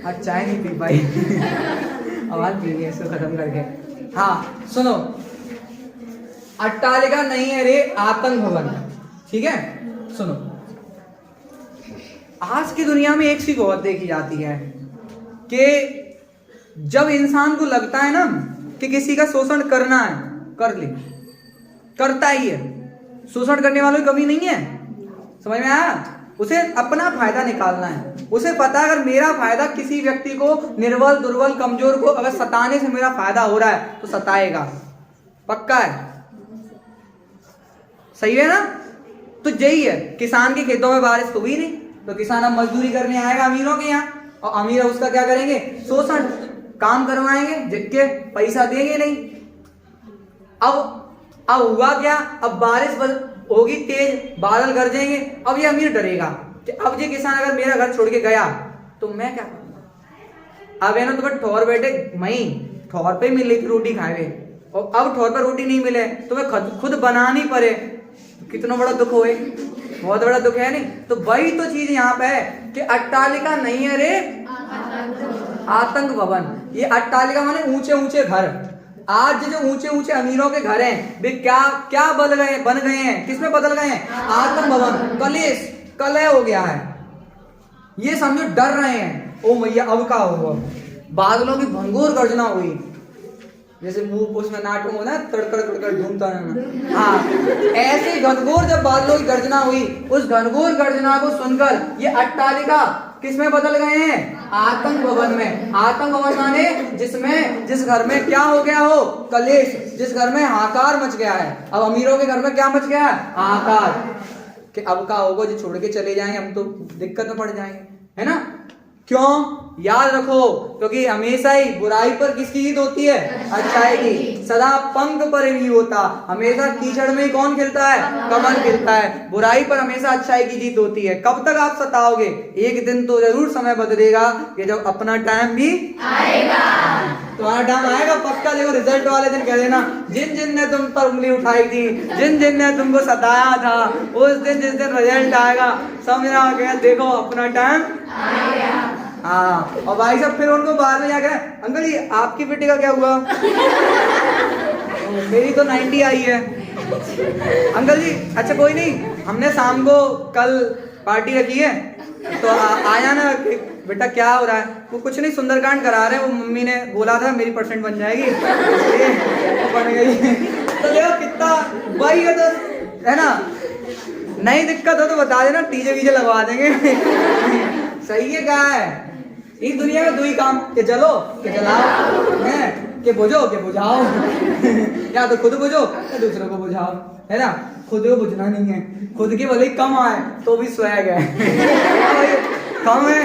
आज चाय नहीं पी पाई आवाज पी गई इसको खत्म करके। हाँ सुनो, अट्टालिका नहीं है रे आतंक भवन। ठीक है, सुनो, आज की दुनिया में एक सी बहुत देखी जाती है कि जब इंसान को लगता है ना कि किसी का शोषण करना है, कर ले, करता ही है। शोषण करने वालों की कमी नहीं है, समझ में आया? उसे अपना फायदा निकालना है। उसे पता है अगर मेरा फायदा किसी व्यक्ति को, निर्बल, दुर्बल, कमजोर को अगर सताने से मेरा फायदा हो रहा है तो सताएगा, पक्का है। सही है ना? तो यही है, किसान के खेतों में बारिश तो हुई नहीं, तो किसान अब मजदूरी करने आएगा अमीरों के यहाँ, और अमीर उसका क्या करेंगे? शोषण, काम करवाएंगे, जिसके पैसा देंगे नहीं। अब हुआ क्या? अब बारिश होगी तेज, बादल गरजेंगे, अब ये अमीर डरेगा कि अब ये किसान अगर मेरा घर छोड़ के गया तो मैं क्या करूंगा? अब है ना, तुम्हें ठौर बैठे, मई ठौर पे मिल रही थी रोटी खाए, और अब ठौर पर रोटी नहीं मिले, तुम्हें खुद बनानी पड़े, कितना बड़ा दुख होए, बहुत बड़ा दुख है नहीं? तो वही तो चीज यहाँ पे है कि अट्टालिका नहीं है रे, आतंक भवन। ये अट्टालिका माने ऊंचे ऊंचे घर। आज जो ऊंचे ऊंचे अमीरों के घर हैं, वे क्या बन गए हैं? किसमें बदल गए हैं? आतंक भवन, कलेश, कलह हो गया है। ये समझो डर रहे हैं, ओ मैया अब का होगा। बादलों की भंगुर गर्जना हुई, जैसे मुंह उसमें नाटक हो ना, तड़कड़ तड़कड़ ढूंढता है, हाँ, ऐसे घनघोर जब बादलों की गर्जना हुई, उस घनघोर गर्जना को सुनकर ये अट्टालिका किसमें बदल गए हैं? आतंक भवन में। आतंक भवन माने जिस घर में क्या हो गया हो? कलेश, जिस घर में हाहाकार मच गया है। अब अमीरों के घर में क्या मच गया है? हाहाकार, कि अब का होगा, जो छोड़ के चले जाएंगे हम तो दिक्कत में पड़ जाएंगे, है ना? क्यों? याद रखो, क्योंकि हमेशा ही बुराई पर किसकी जीत होती है? अच्छाई की। सदा पंख पर नहीं होता, हमेशा कीचड़ में कौन खिलता है? कमल खिलता है। बुराई पर हमेशा अच्छाई की जीत होती है। कब तक आप सताओगे? एक दिन तो जरूर समय बदलेगा कि जब अपना टाइम भी आएगा। तुम्हारा टाइम आएगा पक्का। देखो रिजल्ट वाले दिन कह देना, जिन जिन ने तुम पर उंगली उठाई थी, जिन जिन ने तुमको सताया था, उस दिन जिस दिन रिजल्ट आएगा समझना गया, देखो अपना टाइम आएगा। हाँ, और भाई साहब फिर उनको बाद में जाकर, अंकल जी आपकी बेटी का क्या हुआ? मेरी तो 90 आई है। अंकल जी अच्छा कोई नहीं, हमने शाम को कल पार्टी रखी है, तो आया ना। बेटा क्या हो रहा है? वो कुछ नहीं, सुंदरकांड करा रहे हैं, वो मम्मी ने बोला था मेरी परसेंट बन जाएगी, बन गई। तो देखो कितना वही है, तो है ना? नई दिक्कत हो तो बता देना, टीजे वीजे लगवा देंगे। सही है, क्या है इस दुनिया में? दो ही काम, के जलो के जलाओ, है कि बुझो के बुझाओ। या तो खुद बुझो या दूसरों को बुझाओ, है ना? खुद को बुझना नहीं है, खुद की भले कम आए तो भी स्वैग है। कम है,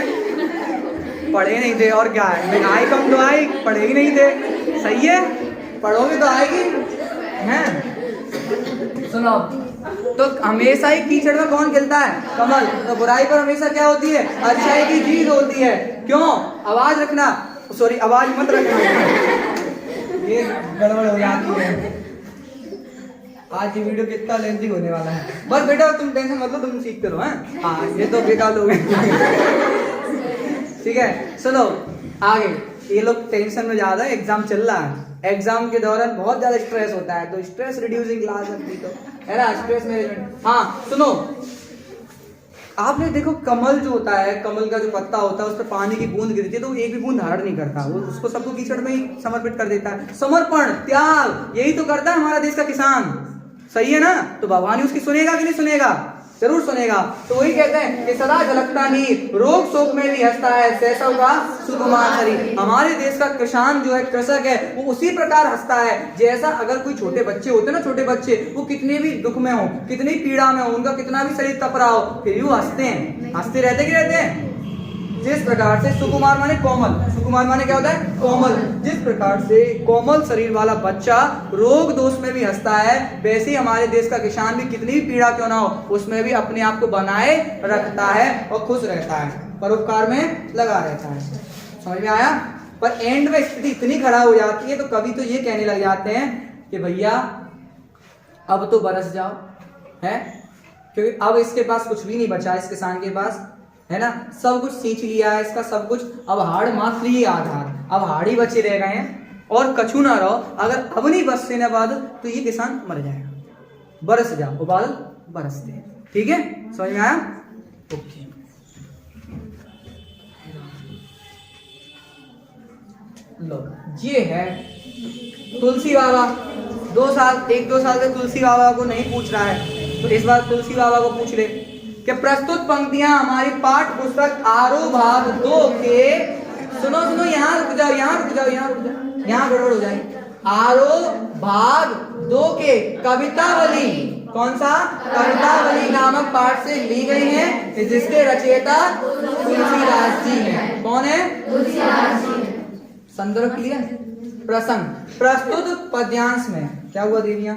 पढ़े नहीं थे और क्या है, आई कम तो आई, पढ़े ही नहीं थे। सही है, पढ़ोगे तो आएगी, है? सुनो, तो हमेशा ही कीचड़ में कौन खिलता है? कमल। तो बुराई पर हमेशा क्या होती है? अच्छाई की जीत होती है। क्यों? आवाज रखना, सॉरी आवाज मत रखना, ये गड़बड़ हो जाती है। आज ये वीडियो कितना लेंथी होने वाला है। बस बेटा तुम टेंशन मत लो, तुम सीखते रहो। हैं हाँ, ये तो बेकार लोग हैं। ठीक है, सुनो आगे। ये लोग टेंशन में ज्यादा है, एग्जाम चल रहा है, एग्जाम के दौरान बहुत ज्यादा स्ट्रेस होता है, तो स्ट्रेस रिड्यूसिंग क्लास लगती तो है ना, स्ट्रेस मैनेजमेंट। हाँ सुनो, आपने देखो कमल जो होता है, कमल का जो पत्ता होता है, उस पर पानी की बूंद गिरती है तो वो एक भी बूंद धारण नहीं करता, वो उसको सबको कीचड़ में ही समर्पित कर देता है। समर्पण, त्याग, यही तो करता है हमारा देश का किसान। सही है ना? तो भगवान उसकी सुनेगा कि नहीं सुनेगा? जरूर सुनेगा। तो वही कहते हैं कि सदा झलकता नीर, रोग शोक में भी हंसता है, शैशव का सुकुमार शरीर। हमारे देश का किसान जो है, कृषक है, वो उसी प्रकार हंसता है जैसा अगर कोई छोटे बच्चे होते ना, छोटे बच्चे वो कितने भी दुख में हो, कितनी पीड़ा में हो, उनका कितना भी शरीर तप रहा हो, फिर भी वो हंसते हैं। हंसते रहते कि रहते हैं? जिस प्रकार से सुकुमार माने कोमल, सुकुमार माने क्या होता है? कोमल। जिस प्रकार से कोमल शरीर वाला बच्चा रोग दोष में भी हंसता है, वैसे ही हमारे देश का किसान भी कितनी भी पीड़ा क्यों ना हो, उसमें भी अपने आप को बनाए रखता है और खुश रहता है, परोपकार में लगा रहता है। समझ में आया? पर एंड में स्थिति इतनी खराब हो जाती है तो कभी तो ये कहने लग जाते हैं कि भैया अब तो बरस जाओ, है? क्योंकि अब इसके पास कुछ भी नहीं बचा, इस किसान के पास, है ना? सब कुछ सींच लिया है इसका, सब कुछ। अब हाड़ मात्र ही आधार, अब हाड़ ही बचे रह गए हैं और कछु ना रहो। अगर अब नहीं बरसने के बाद तो ये किसान मर जाएगा। बरस जाओ, वो बादल बरसते हैं। ठीक है, समझ में आया? ओके। लो ये है तुलसी बाबा। 2 साल 1-2 साल से तुलसी बाबा को नहीं पूछ रहा है, तो इस बार तुलसी बाबा को पूछ ले कि प्रस्तुत पंक्तियां हमारी पाठ पुस्तक आरो भाग 2 के, सुनो सुनो, यहाँ रुक जाओ, यहाँ रुक जाओ, यहाँ रुक जाओ, यहाँ गड़बड़ हो जाएगी। आरो भाग 2 के कवितावली, कौन सा? कवितावली नामक पाठ से ली गई है, जिसके रचयिता तुलसीदास जी हैं। कौन है? तुलसीदास जी। संदर्भ क्लियर? प्रसंग प्रस्तुत पद्यांश में क्या हुआ देवियां?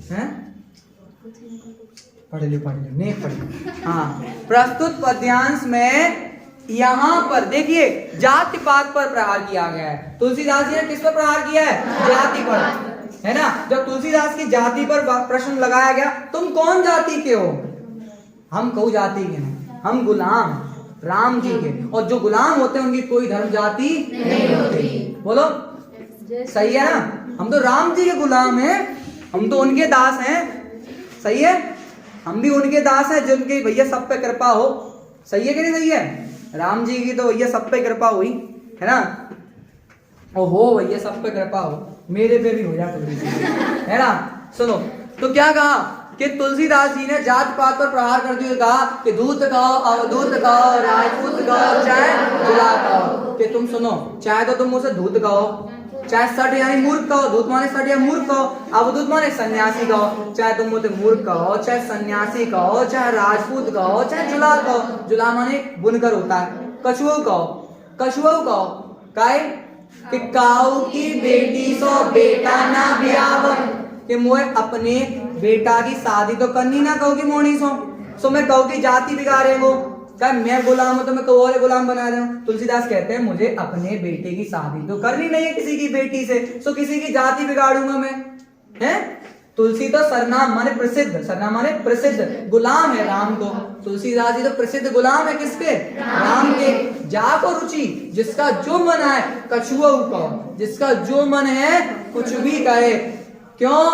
हैं? पढ़ लो नहीं पढ़ लो। हाँ, प्रस्तुत पद्यांश में यहाँ पर देखिए जाति पात पर प्रहार किया गया है। तुलसीदास जी ने किस पर प्रहार किया है? जाति पर, है ना। जब तुलसीदास की जाति पर प्रश्न लगाया गया, तुम कौन जाति के हो? हम कऊ जाति के हैं, हम गुलाम राम जी के, और जो गुलाम होते हैं उनकी कोई धर्म जाति नहीं होती। बोलो सही है ना? हम तो राम जी के गुलाम हैं, हम तो उनके दास हैं। सही है? हम भी उनके दास हैं जिनकी भैया सब पे कृपा हो। सही है कि नहीं? सही है। राम जी की तो भैया सब पे कृपा हुई है ना, और हो भैया सब पे कृपा हो, मेरे पे भी हो जाए थोड़ी सी, है ना। सुनो तो क्या कहा कि तुलसीदास जी ने जात पात पर प्रहार करते हुए कहा कि दूत कहो, अवधूत कहो, राजपूत कहो, चाहे जुला कहो। कि तुम सुनो, चाहे तो तुम मुझसे दूत कहो, चाहे सठ यानी मूर्ख कहो, दूत माने सठ या मूर्ख कहो, अवधूत माने सन्यासी कहो, चाहे तुम मुझे मूर्ख कहो, चाहे सन्यासी कहो, चाहे राजपूत कहो, चाहे जुला कहो। जुला माने बुनकर होता है। कछुआ कहो, कछुआ कहो, काहे कि काऊ की बेटी सो बेटा ना ब्यावन, कि मोए अपने बेटा की शादी तो करनी ना कहू की मोनी सो मैं कहू की जाति बिगाड़े वो, क्या मैं गुलाम हूं तो मैं कहू वाले गुलाम बना दूं। तुलसीदास कहते हैं मुझे अपने बेटे की शादी तो करनी नहीं है किसी की बेटी से, सो किसी की जाति बिगाड़ूंगा मैं, हैं? तुलसी तो सरनाम माने प्रसिद्ध, सरनाम माने प्रसिद्ध, गुलाम है राम को। तुलसीदास जी तो प्रसिद्ध गुलाम है किसके? राम के। जाको रुचि, जिसका जो मन है कछुआ कहो, जिसका जो मन है कुछ भी कहे, क्यों?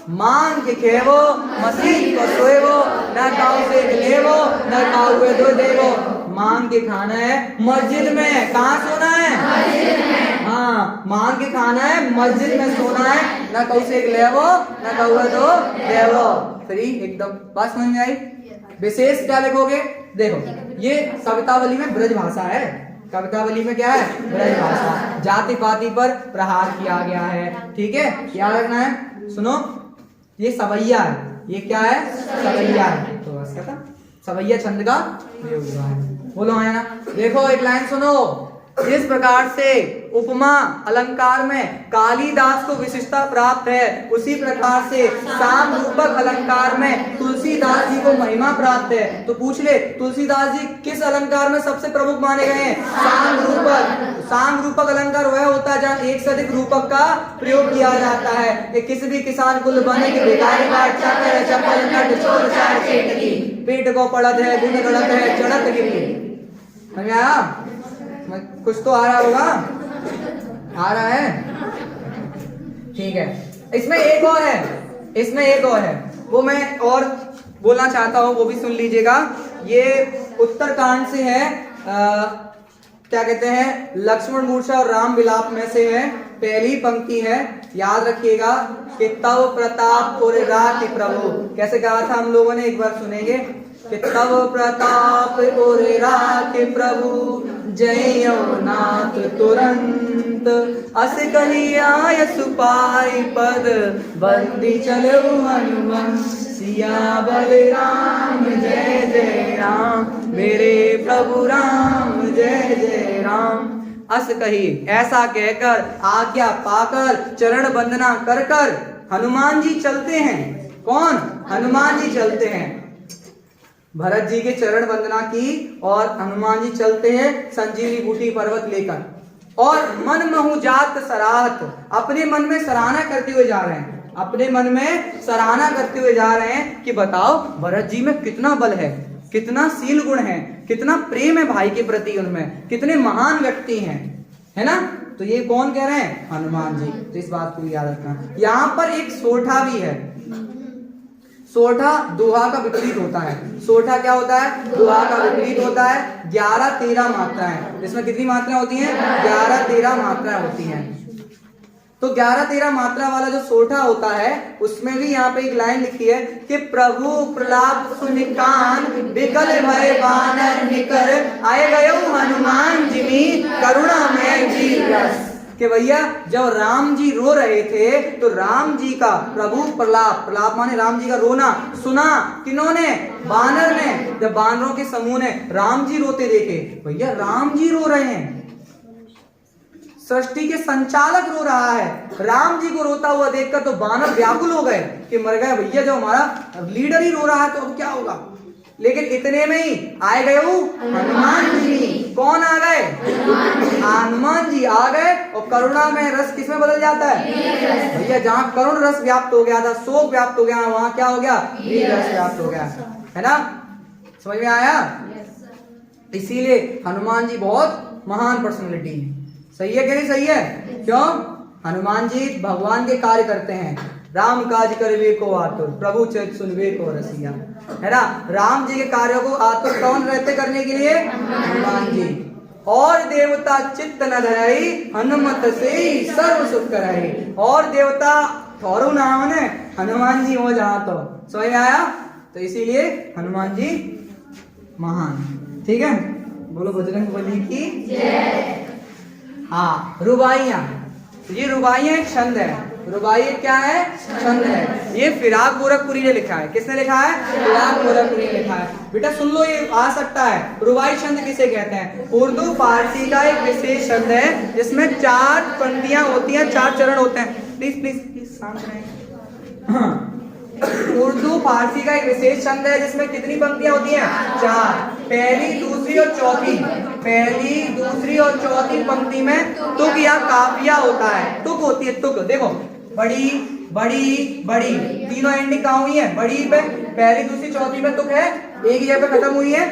मांग के खेवो, मसीह को सोएवो, न काऊ से लेवो, न काऊ के दो देवो। मांग के खाना है मस्जिद में, कहाँ सोना है? मस्जिद में। हाँ, मांग के खाना है मस्जिद में सोना है, न काऊ से लेवो, न काऊ के दो देवो। फ्री एकदम, बात समझ में आई? विशेष क्या लिखोगे? देखो ये कवितावली में ब्रज भाषा है, कवितावली में क्या है? ब्रज भाषा। जाति पाति पर प्रहार किया गया है, ठीक है, क्या रखना है? सुनो ये सवैया है, ये क्या है? सवैया है। तो बस कहता सवैया छंद का प्रयोग हुआ है। बोलो है ना। देखो एक लाइन सुनो, जिस प्रकार से उपमा अलंकार में कालिदास को विशिष्टता प्राप्त है, उसी प्रकार से साम रूपक अलंकार में तुलसीदास जी को महिमा प्राप्त है। तो पूछ ले तुलसीदास जी किस अलंकार में सबसे प्रमुख माने गए हैं? साम रूपक। साम रूपक अलंकार वह होता है जहाँ एक से अधिक रूपक का प्रयोग किया जाता है। कि किसी भी किसान कुल बने के भिखारी बाट चाकर चप्पल नट चोर चार चेटकी, पेट को पड़त है गुण गड़त है चढ़त गिरी। समझ आया? कुछ तो आ रहा होगा, आ रहा है, ठीक है। इसमें एक और है, इसमें एक और है, वो मैं और बोलना चाहता हूं, वो भी सुन लीजिएगा। ये उत्तरकांड से है, क्या कहते हैं, लक्ष्मण मूर्छा और राम विलाप में से है। पहली पंक्ति है, याद रखिएगा कि तव प्रताप और राति प्रभु, कैसे कहा था हम लोगों ने, एक बार सुनेंगे कि तव प्रताप और राति प्रभु जय नाथ तुरंत, अस कहिया सुपाई पद बंदी चलो हनुमान, सिया बलराम जय जय राम, मेरे प्रभु राम जय जय राम। अस कही, ऐसा कहकर आज्ञा पाकर चरण वंदना कर कर हनुमान जी चलते हैं। कौन? हनुमान जी चलते हैं। भरत जी के चरण वंदना की और हनुमान जी चलते हैं संजीवनी बूटी पर्वत लेकर, और मन महु जात सराहत, अपने मन में सराहना करते हुए जा रहे हैं, अपने मन में सराहना करते हुए जा रहे हैं कि बताओ भरत जी में कितना बल है, कितना शील गुण है, कितना प्रेम है भाई के प्रति उनमें, कितने महान व्यक्ति हैं, है ना। तो ये कौन कह रहे हैं? हनुमान जी। तो इस बात को याद रखना। यहाँ पर एक सोठा भी है, सोठा दोहा का विपरीत होता है। सोठा क्या होता है? दोहा का विपरीत होता है। 11-13 मात्राएं, इसमें कितनी मात्राएं होती हैं? 11-13 मात्राएं होती हैं। तो 11-13 मात्रा वाला जो सोठा होता है उसमें भी यहाँ पे एक लाइन लिखी है कि प्रभु प्रलाप सुनि कान बिकल भय बानर निकर आए गयो हनुमान जिमी करुणा में जी रस। कि भैया जब राम जी रो रहे थे तो राम जी का प्रभु प्रलाप, प्रलाप माने राम जी का रोना सुना किन्होंने? बानर ने। जब बानरों के समूह ने राम जी रोते देखे, भैया राम जी रो रहे हैं, सृष्टि के संचालक रो रहा है, राम जी को रोता हुआ देखकर तो बानर व्याकुल हो गए कि मर गए भैया, जो हमारा लीडर ही रो रहा है तो अब क्या होगा। लेकिन इतने में ही आए गए हनुमान जी। कौन आ गए? हनुमान जी आ गए और करुणा में रस किसमें बदल जाता है? भैया जहां करुण रस व्याप्त हो गया था, शोक व्याप्त हो गया, वहां क्या हो गया? वीर रस व्याप्त हो गया, है ना? समझ में आया? इसीलिए हनुमान जी बहुत महान पर्सनैलिटी है। सही है कि नहीं? सही है। क्यों? हनुमान जी भगवान के कार्य करते हैं। राम काज करवे को आतुर, प्रभु चरित सुनवे को रसिया, है ना? राम जी के कार्यों को आतुर कौन रहते करने के लिए? हनुमान जी। और देवता चित्त न धरई हनुमत से सर्व सुख करई। और देवता थोरू नाम ने हनुमान जी हो जहां तो समझ में आया? तो इसीलिए हनुमान जी महान। ठीक है, बोलो बजरंगबली की जय। हाँ, रुबाइयां, ये रुबाइयां एक छंद है। रुबाई क्या है? छंद है। ये फिराक गोरखपुरी ने लिखा है। किसने लिखा है? फिराक गोरखपुरी ने लिखा है। बेटा सुन लो, ये आ सकता है। रुबाई छंद किसे कहते हैं? उर्दू फारसी का एक विशेष छंद है जिसमें 4 पंक्तियां होती हैं, 4 चरण होते हैं। प्लीज प्लीज प्लीज शांत रहें। हाँ, उर्दू फारसी का एक विशेष छंद है जिसमें कितनी पंक्तियां होती हैं? 4। पहली, दूसरी और चौथी, पहली, दूसरी और चौथी पंक्ति में तुक या काफिया होता है। तुक होती है, तुक। देखो, बड़ी बड़ी बड़ी, तीनों एंडिंग कहाँ हुई है? बड़ी पे। पहली, दूसरी, चौथी में तुक है, एक ही जगह पे खत्म हुई है।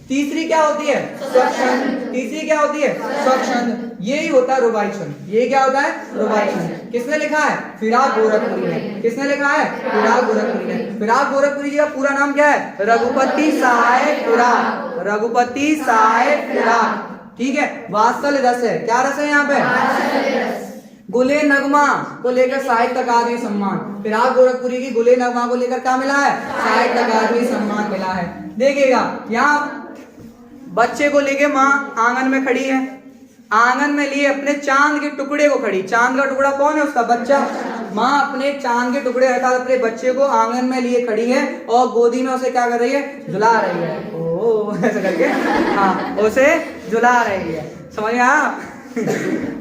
तीसरी क्या होती है? स्वरछंद। तीसरी क्या होती है? स्वरछंद। यही होता है रुबाई छंद। ये क्या होता है? रुबाई छंद। किसने लिखा है? फिराक गोरखपुरी ने। किसने लिखा है? फिराक गोरखपुरी ने। फिराक गोरखपुरी जी का पूरा नाम क्या है? रघुपति सहाय फिराक। रघुपति सहाय फिराक। ठीक है, वात्सल रस है। क्या रस है यहाँ पे? गुले नगमा को लेकर साहित्य अकादमी सम्मान। फिराक गोरखपुरी की गुले नगमा को लेकर क्या मिला है? साहित्य अकादमी सम्मान मिला है। देखिएगा, यहाँ बच्चे को लेके माँ आंगन में खड़ी है, आंगन में लिए अपने चांद के टुकड़े को खड़ी। चांद का टुकड़ा कौन है? उसका बच्चा। माँ अपने चांद के टुकड़े अर्थात अपने बच्चे को आंगन में लिए खड़ी है और गोदी में उसे क्या कर रही है? झुला रही है। ओ ऐसा करके, हाँ, उसे झुला रही है। समझ में आया?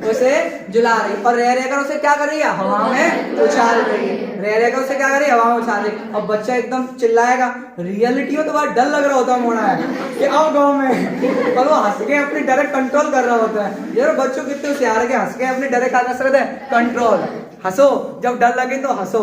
उसे झुला रही और रह रहकर उसे क्या कर रही है? हवा में उछाल रही है। रह रहकर उसे क्या कर रही है? हवा में उछाल रही है। और बच्चा एकदम चिल्लाएगा। रियलिटी में तो बड़ा डर लग रहा होता है मोड़ा है कि आओ गाँव में, और वो हंस के अपनी डर कंट्रोल कर रहा होता है। यार बच्चों कितने होशियार के हंस के अपनी डर का कसरत है कंट्रोल। हंसो, जब डर लगे तो हंसो,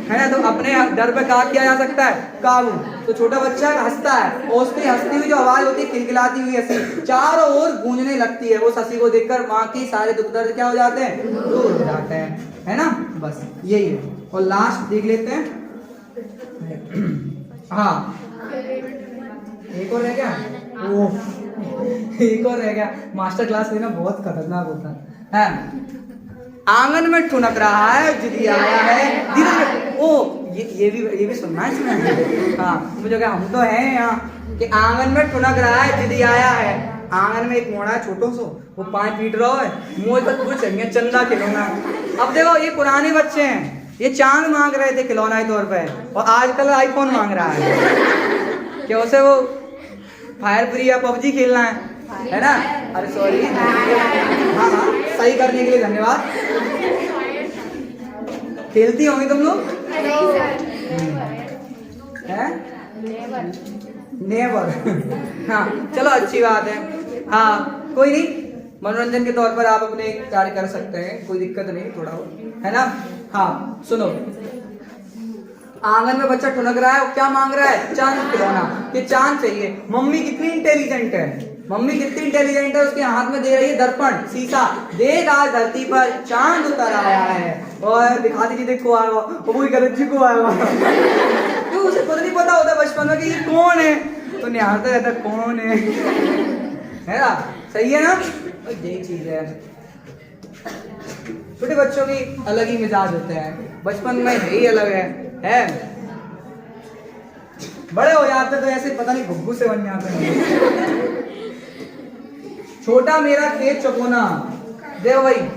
है ना? तो अपने डर पे क्या किया जा सकता है? काबू। तो छोटा बच्चा हंसता है और उसकी हंसती हुई जो आवाज होती है, खिलखिलाती हुई हंसी चारों ओर गूंजने लगती है। उस हंसी को देखकर माँ की सारे दुख दर्द क्या हो जाते हैं? दूर हो जाते हैं, है ना? बस यही है। और लास्ट देख लेते हैं। हाँ, एक और रह गया। ओह, एक और रह गया। मास्टर क्लास लेना बहुत खतरनाक होता है। आंगन में ठुनक रहा है जिदी आया है धीरे। ओ ये भी सुनना है इसमें। हाँ, मुझे क्या, हम तो हैं यहाँ कि आंगन में ठुनक रहा है जिदी आया है। आंगन में एक मोड़ा है छोटो सो, वो 5 पीट रहा है, मुँह तक कुछ चाहिए चंदा खिलौना। अब देखो, ये पुराने बच्चे हैं, ये चांद मांग रहे थे खिलौना के तौर पे और आजकल आईफोन मांग रहा है कि उसे वो फायर फ्री या पबजी खेलना है ना? अरे सॉरी, हाँ हाँ, सही करने के लिए धन्यवाद। खेलती होंगी तुम लोग? नेवर। हाँ, चलो अच्छी बात है। हाँ, कोई नहीं, मनोरंजन के तौर पर आप अपने कार्य कर सकते हैं, कोई दिक्कत नहीं, थोड़ा हो, है ना? हाँ, सुनो, आंगन में बच्चा ठुनक रहा है, क्या मांग रहा है? चांद खिलौना, कि चांद चाहिए। मम्मी कितनी इंटेलिजेंट है, मम्मी कितनी इंटेलिजेंट है, उसके हाथ में दे रही है दर्पण, शीशा। देख आज धरती पर चांद उतर आया है, और दिखा दीजिए देखो आया, वो जी को आया। उसे खुद नहीं पता होता बचपन में कि ये कौन है, तो निहारता रहता कौन है ना? सही है ना? यही चीज है, छोटे बच्चों की अलग ही मिजाज होते हैं, बचपन में यही अलग है? बड़े हो जाते तो ऐसे पता नहीं घुग्गू से बन जाते हैं। छोटा मेरा खेत चकोना, देखो भाई,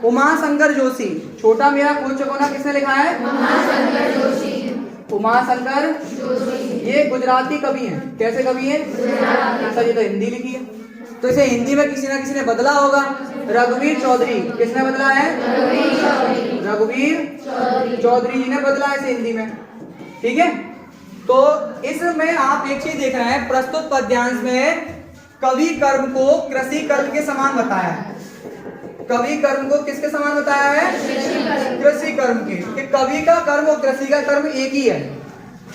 उमा शंकर जोशी, छोटा मेरा खेत चकोना किसने लिखा है? उमा शंकर जोशी। ये गुजराती कवि हैं। कैसे कवि हैं? सर ये तो हिंदी लिखी है, तो इसे हिंदी में किसी ना किसी ने बदला होगा। रघुवीर चौधरी, किसने बदला है? रघुवीर चौधरी जी ने बदला है इसे हिंदी में, ठीक है? तो इसमें आप एक चीज देख रहे हैं, प्रस्तुत पद्यांश में कवि कर्म को कृषि कर्म के समान बताया है। कवि कर्म को किसके समान बताया है? कृषि कर्म के, कि कवि का कर्म और कृषि का कर्म एक ही है।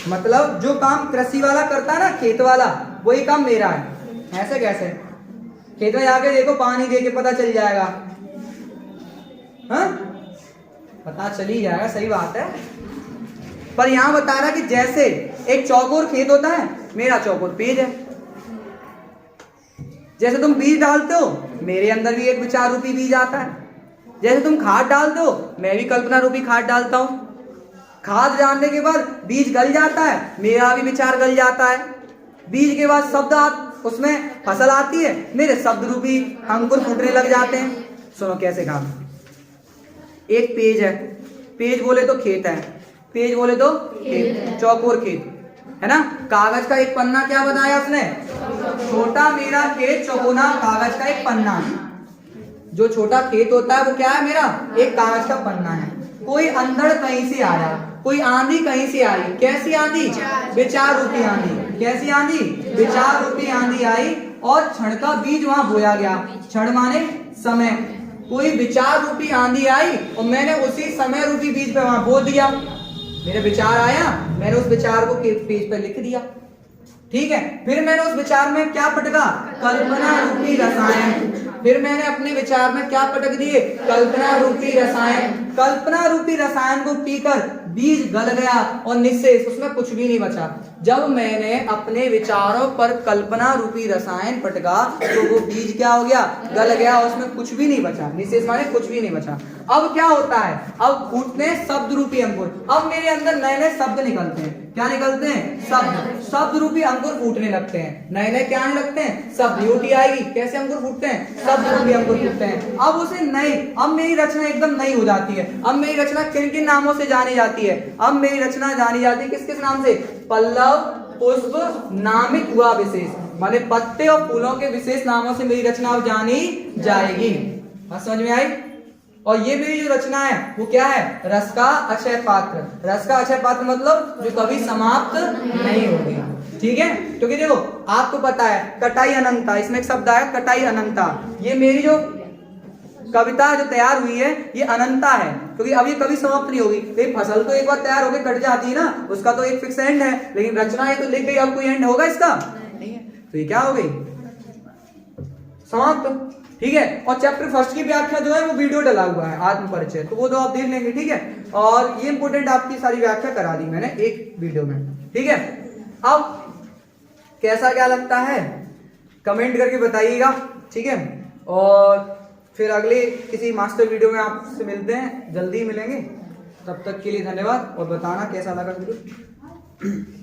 मतलब जो काम कृषि वाला करता है ना, खेत वाला, वही काम मेरा है। ऐसे कैसे? खेत में जाके देखो, पानी दे के पता चल जाएगा, हाँ? पता चल ही जाएगा, सही बात है। पर यहां बता रहा कि जैसे एक चौकोर खेत होता है, मेरा चौकोर पेज है। जैसे तुम बीज डालते हो, मेरे अंदर भी एक विचार रूपी बीज आता है। जैसे तुम खाद डालते हो, मैं भी कल्पना रूपी खाद डालता हूं। खाद डालने के बाद बीज गल जाता है, मेरा भी विचार गल जाता है। बीज के बाद शब्द उसमें फसल आती है, मेरे शब्द रूपी अंकुर फूटने लग जाते हैं। सुनो कैसे काम। एक पेज है, पेज बोले तो खेत है, पेज बोले तो खेत, चौकोर खेत है ना? कागज का एक पन्ना, क्या बताया उसने? छोटा मेरा खेत चौकोना कागज का एक पन्ना है। जो छोटा खेत होता है वो क्या है मेरा? एक कागज का पन्ना है। कोई अंधड़ कहीं से आया, कोई आंधी कहीं से आई। कैसी आंधी? विचार रूपी आंधी। कैसी आंधी? विचार रूपी आंधी आई और क्षण का बीज वहां बोया गया। क्षण माने समय। कोई विचार रूपी आंधी आई और मैंने उसी समय रूपी बीज पे वहां बो दिया। मेरे विचार आया, मैंने उस विचार को पेज पे लिख दिया, ठीक है? फिर मैंने उस विचार में क्या पटका? कल्पना रूपी रसायन। फिर मैंने अपने विचार में क्या पटक दिए? कल्पना रूपी रसायन। कल्पना रूपी रसायन को पीकर बीज गल गया और निश्शेष, उसमें कुछ भी नहीं बचा। जब मैंने अपने विचारों पर कल्पना रूपी रसायन पटका तो वो बीज क्या हो गया? गल गया, उसमें कुछ भी नहीं बचा। निश्शेष माने कुछ भी नहीं बचा। अब क्या होता है? अब फूटते हैं शब्द रूपी अंकुर। अब मेरे अंदर नए नए शब्द निकलते हैं। क्या निकलते हैं? शब्द। शब्द रूपी अंकुर फूटने लगते हैं। नए नए क्या आने लगते हैं? शब्द। यूटी आएगी। कैसे अंकुर फूटते हैं? शब्द रूपी अंकुर फूटते हैं। अब उसे नई, अब मेरी रचना एकदम नई हो जाती है। अब मेरी रचना किन किन नामों से जानी जाती है? अब मेरी रचना जानी जाती है किस किस नाम से? पल्लव, पुष्प, नामित हुआ विशेष, माने पत्ते और फूलों के विशेष नामों से मेरी रचना अब जानी जाएगी। बात समझ में आई? और ये मेरी जो रचना है वो क्या है? रस का अक्षय पात्र। रस का अक्षय पात्र मतलब जो कभी समाप्त नहीं होगी, ठीक है? क्योंकि देखो आपको पता है कटाई अनंता, इसमें एक शब्द आया कटाई अनंता। ये मेरी जो कविता जो तैयार हुई है ये अनंता है, क्योंकि अब ये कभी समाप्त नहीं होगी। लेकिन फसल तो एक बार तैयार होकर कट जाती है ना, उसका तो एक फिक्स एंड है। लेकिन रचना ये तो लिख गई, अब कोई एंड होगा इसका? नहीं है। तो ये क्या हो गई? समाप्त, ठीक है? और चैप्टर फर्स्ट की व्याख्या जो है वो वीडियो डला हुआ है, आत्म परिचय, तो वो तो आप देख लेंगे, ठीक है? और ये इंपोर्टेंट आपकी सारी व्याख्या करा दी मैंने एक वीडियो में, ठीक है? अब कैसा क्या लगता है कमेंट करके बताइएगा, ठीक है? और फिर अगले किसी मास्टर वीडियो में आपसे मिलते हैं, जल्दी मिलेंगे। तब तक के लिए धन्यवाद और बताना कैसा लगा वीडियो।